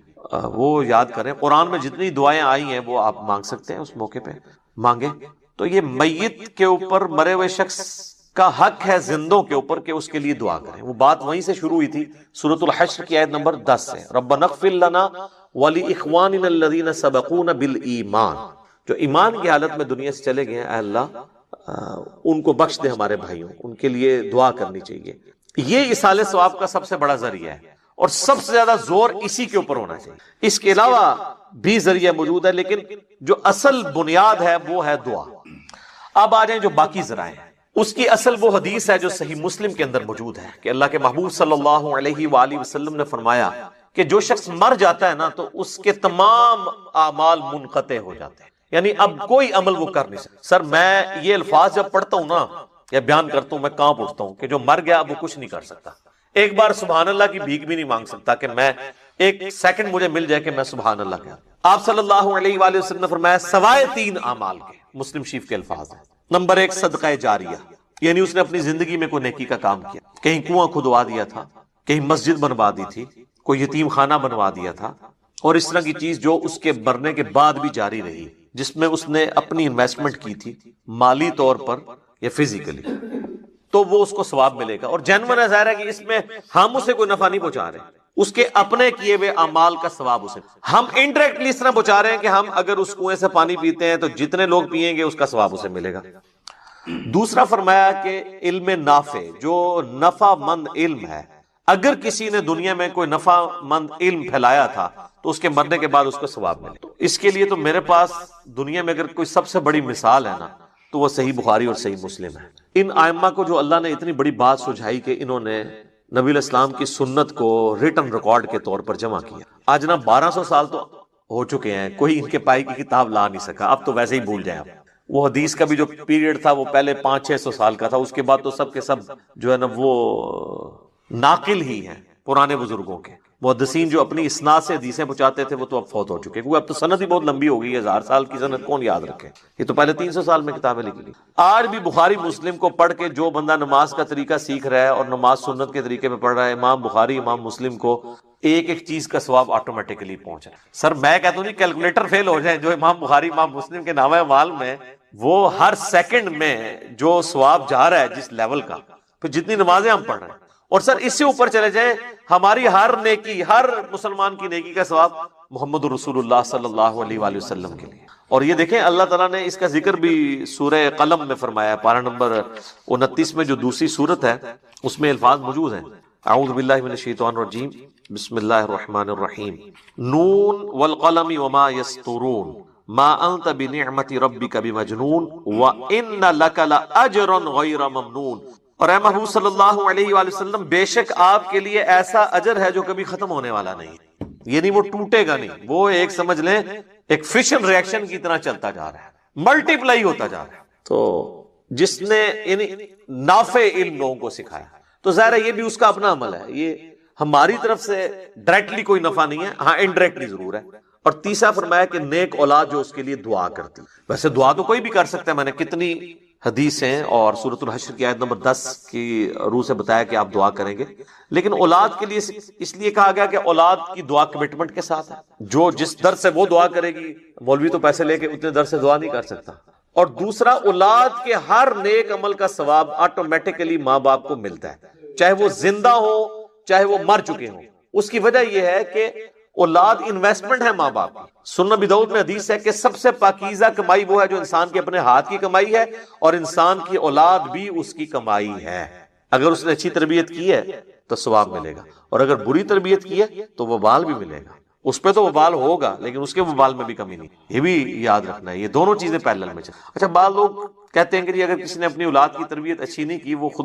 S1: وہ یاد کریں. قرآن میں جتنی دعائیں آئی ہیں وہ آپ مانگ سکتے ہیں, اس موقع پہ مانگیں. تو یہ میت کے اوپر, مرے ہوئے شخص کا حق ہے زندوں کے اوپر کہ اس کے لیے دعا کریں. وہ بات وہیں سے شروع ہوئی تھی سورۃ الحشر کی آیت نمبر 10 سے, ربنا اغفر لنا ولاخواننا الذین سبقونا بالایمان. جو ایمان کی حالت میں دنیا سے چلے گئے ہیں, اے اللہ ان کو بخش دے ہمارے بھائیوں, ان کے لیے دعا کرنی چاہیے. یہ اصالہ ثواب کا سب سے بڑا ذریعہ ہے اور سب سے زیادہ زور اسی کے اوپر ہونا چاہیے. اس کے علاوہ بھی ذریعہ موجود ہے لیکن جو اصل بنیاد ہے وہ ہے دعا. اب آ جائیں جو باقی ذرائع ہیں. اس کی اصل وہ حدیث ہے جو صحیح مسلم کے اندر موجود ہے کہ اللہ کے محبوب صلی اللہ علیہ وآلہ وسلم نے فرمایا کہ جو شخص مر جاتا ہے نا تو اس کے تمام اعمال منقطع ہو جاتے ہیں, یعنی اب کوئی عمل وہ کر نہیں سکتا. سر میں یہ الفاظ جب پڑھتا ہوں نا یا بیان کرتا ہوں میں کانپ اٹھتا ہوں کہ جو مر گیا اب وہ کچھ نہیں کر سکتا. ایک بار سبحان اللہ کی بھیک بھی نہیں مانگ سکتا کہ میں ایک سیکنڈ مجھے مل جائے کہ میں سبحان اللہ کہہ. آپ صلی اللہ علیہ وآلہ وسلم نے فرمایا سوائے 3 اعمال کے. مسلم شریف کے الفاظ ہیں. نمبر 1 صدقہ جاریہ, یعنی اس نے اپنی زندگی میں کوئی نیکی کا کام کیا, کہیں کنواں کھدوا دیا تھا, کہیں مسجد بنوا دی تھی, کوئی یتیم خانہ بنوا دیا تھا, اور اس طرح کی چیز جو اس کے مرنے کے بعد بھی جاری رہی, جس میں اس نے اپنی انویسٹمنٹ کی تھی مالی طور پر یا فزیکلی, تو وہ اس کو ثواب ملے گا. اور جینون ہے, ظاہر ہے کہ اس میں ہم اسے کوئی نفع نہیں پہنچا رہے, اس کے اپنے کیے ہوئے اعمال کا ثواب اسے ہم انڈائریکٹلی اس طرح پہنچا رہے ہیں کہ ہم اگر اس کنویں سے پانی پیتے ہیں تو جتنے لوگ پیئیں گے اس کا ثواب اسے ملے گا. دوسرا فرمایا کہ علم نافع، جو نفع مند علم ہے، اگر کسی نے دنیا میں کوئی نفع مند علم پھیلایا تھا تو اس کے مرنے کے بعد اس کو ثواب ملے. تو اس کے لیے تو میرے پاس دنیا میں اگر کوئی سب سے بڑی مثال ہے نا تو وہ صحیح بخاری اور صحیح مسلم ہے. ان ائمہ کو جو اللہ نے اتنی بڑی بات سجھائی کہ انہوں نے نبی علیہ السلام کی سنت کو ریٹن ریکارڈ کے طور پر جمع کیا. آج نا 1200 سال تو ہو چکے ہیں، کوئی ان کے پائی کی کتاب لا نہیں سکا. اب تو ویسے ہی بھول جائیں آپ. وہ حدیث کا بھی جو پیریڈ تھا وہ پہلے 500-600 سال کا تھا، اس کے بعد تو سب کے سب جو ہے نا وہ ناقل ہی ہیں پرانے بزرگوں کے. محدثین جو اپنی اسناد سے حدیثیں پہنچاتے تھے وہ تو اب فوت ہو چکے، کیونکہ اب تو سند ہی بہت لمبی ہو گئی ہے. 1000 سال کی سند کون یاد رکھے؟ یہ تو پہلے 300 سال میں کتابیں لکھی. آج بھی بخاری مسلم کو پڑھ کے جو بندہ نماز کا طریقہ سیکھ رہا ہے اور نماز سنت کے طریقے میں پڑھ رہا ہے، امام بخاری امام مسلم کو ایک ایک چیز کا ثواب آٹومیٹکلی پہنچ رہا ہے. سر میں کہتا ہوں نہیں کیلکولیٹر فیل ہو جائیں، جو امام بخاری امام مسلم کے نامہ اعمال میں وہ ہر سیکنڈ میں جو ثواب جا رہا ہے جس لیول کا، پھر جتنی نمازیں ہم پڑھ رہے ہیں. اور سر اس سے اوپر چلے جائیں، ہماری ہر نیکی، ہر مسلمان کی نیکی کا ثواب محمد رسول اللہ صلی اللہ علیہ وآلہ وسلم کے لیے. اور یہ دیکھیں اللہ تعالیٰ نے اس کا ذکر بھی سورہ قلم میں فرمایا ہے، پارہ نمبر 29 میں جو دوسری سورت ہے اس میں الفاظ موجود ہیں. اعوذ باللہ من الشیطان الرجیم، بسم اللہ الرحمن الرحیم، نون والقلم وما یسطرون ما انت بنعمت ربک بمجنون وان لک لاجرا غیر ممنون. اور اے محبوب صلی اللہ علیہ وآلہ وسلم، بے شک آپ کے لیے ایسا اجر ہے جو کبھی ختم ہونے والا نہیں، یعنی وہ ٹوٹے گا نہیں. وہ ایک سمجھ لیں ایک فشن ری ایکشن کی طرح چلتا جا رہا ہے، ملٹی پلائی ہوتا جا رہا ہے. تو جس نے یعنی نافع علم لوگوں کو سکھایا تو ظاہر ہے یہ بھی اس کا اپنا عمل ہے. یہ ہماری طرف سے ڈائریکٹلی کوئی نفع نہیں ہے، ہاں انڈائریکٹلی ضرور ہے. اور تیسرا فرمایا کہ نیک اولاد جو اس کے لیے دعا کرتی. ویسے دعا تو کوئی بھی کر سکتا ہے، میں نے کتنی حدیثیں اور سورۃ الحشر کی آیت نمبر 10 کی روح سے بتایا کہ آپ دعا کریں گے، لیکن اولاد کے لیے اس لیے کہا گیا کہ اولاد کی دعا کمٹمنٹ کے ساتھ ہے. جو جس در سے وہ دعا کرے گی، مولوی تو پیسے لے کے اتنے در سے دعا نہیں کر سکتا. اور دوسرا، اولاد کے ہر نیک عمل کا ثواب آٹومیٹکلی ماں باپ کو ملتا ہے، چاہے وہ زندہ ہو چاہے وہ مر چکے ہوں. اس کی وجہ یہ ہے کہ اولاد انویسٹمنٹ ہے ماں باپ کی. سنن ابی داؤد میں حدیث ہے کہ سب سے پاکیزہ کمائی وہ ہے جو انسان کے اپنے ہاتھ کی کمائی ہے، اور انسان کی اولاد بھی اس کی کمائی ہے. اگر اس نے اچھی تربیت کی ہے تو ثواب ملے گا، اور اگر بری تربیت کی ہے تو وبال بھی ملے گا. اس پہ تو وبال ہوگا لیکن اس کے وبال میں بھی کمی نہیں. یہ بھی یاد رکھنا ہے، یہ دونوں چیزیں پیرلل میں چل. اچھا، بعض لوگ کہتے ہیں کہ اگر کسی نے اپنی اولاد کی تربیت اچھی نہیں کی، وہ خود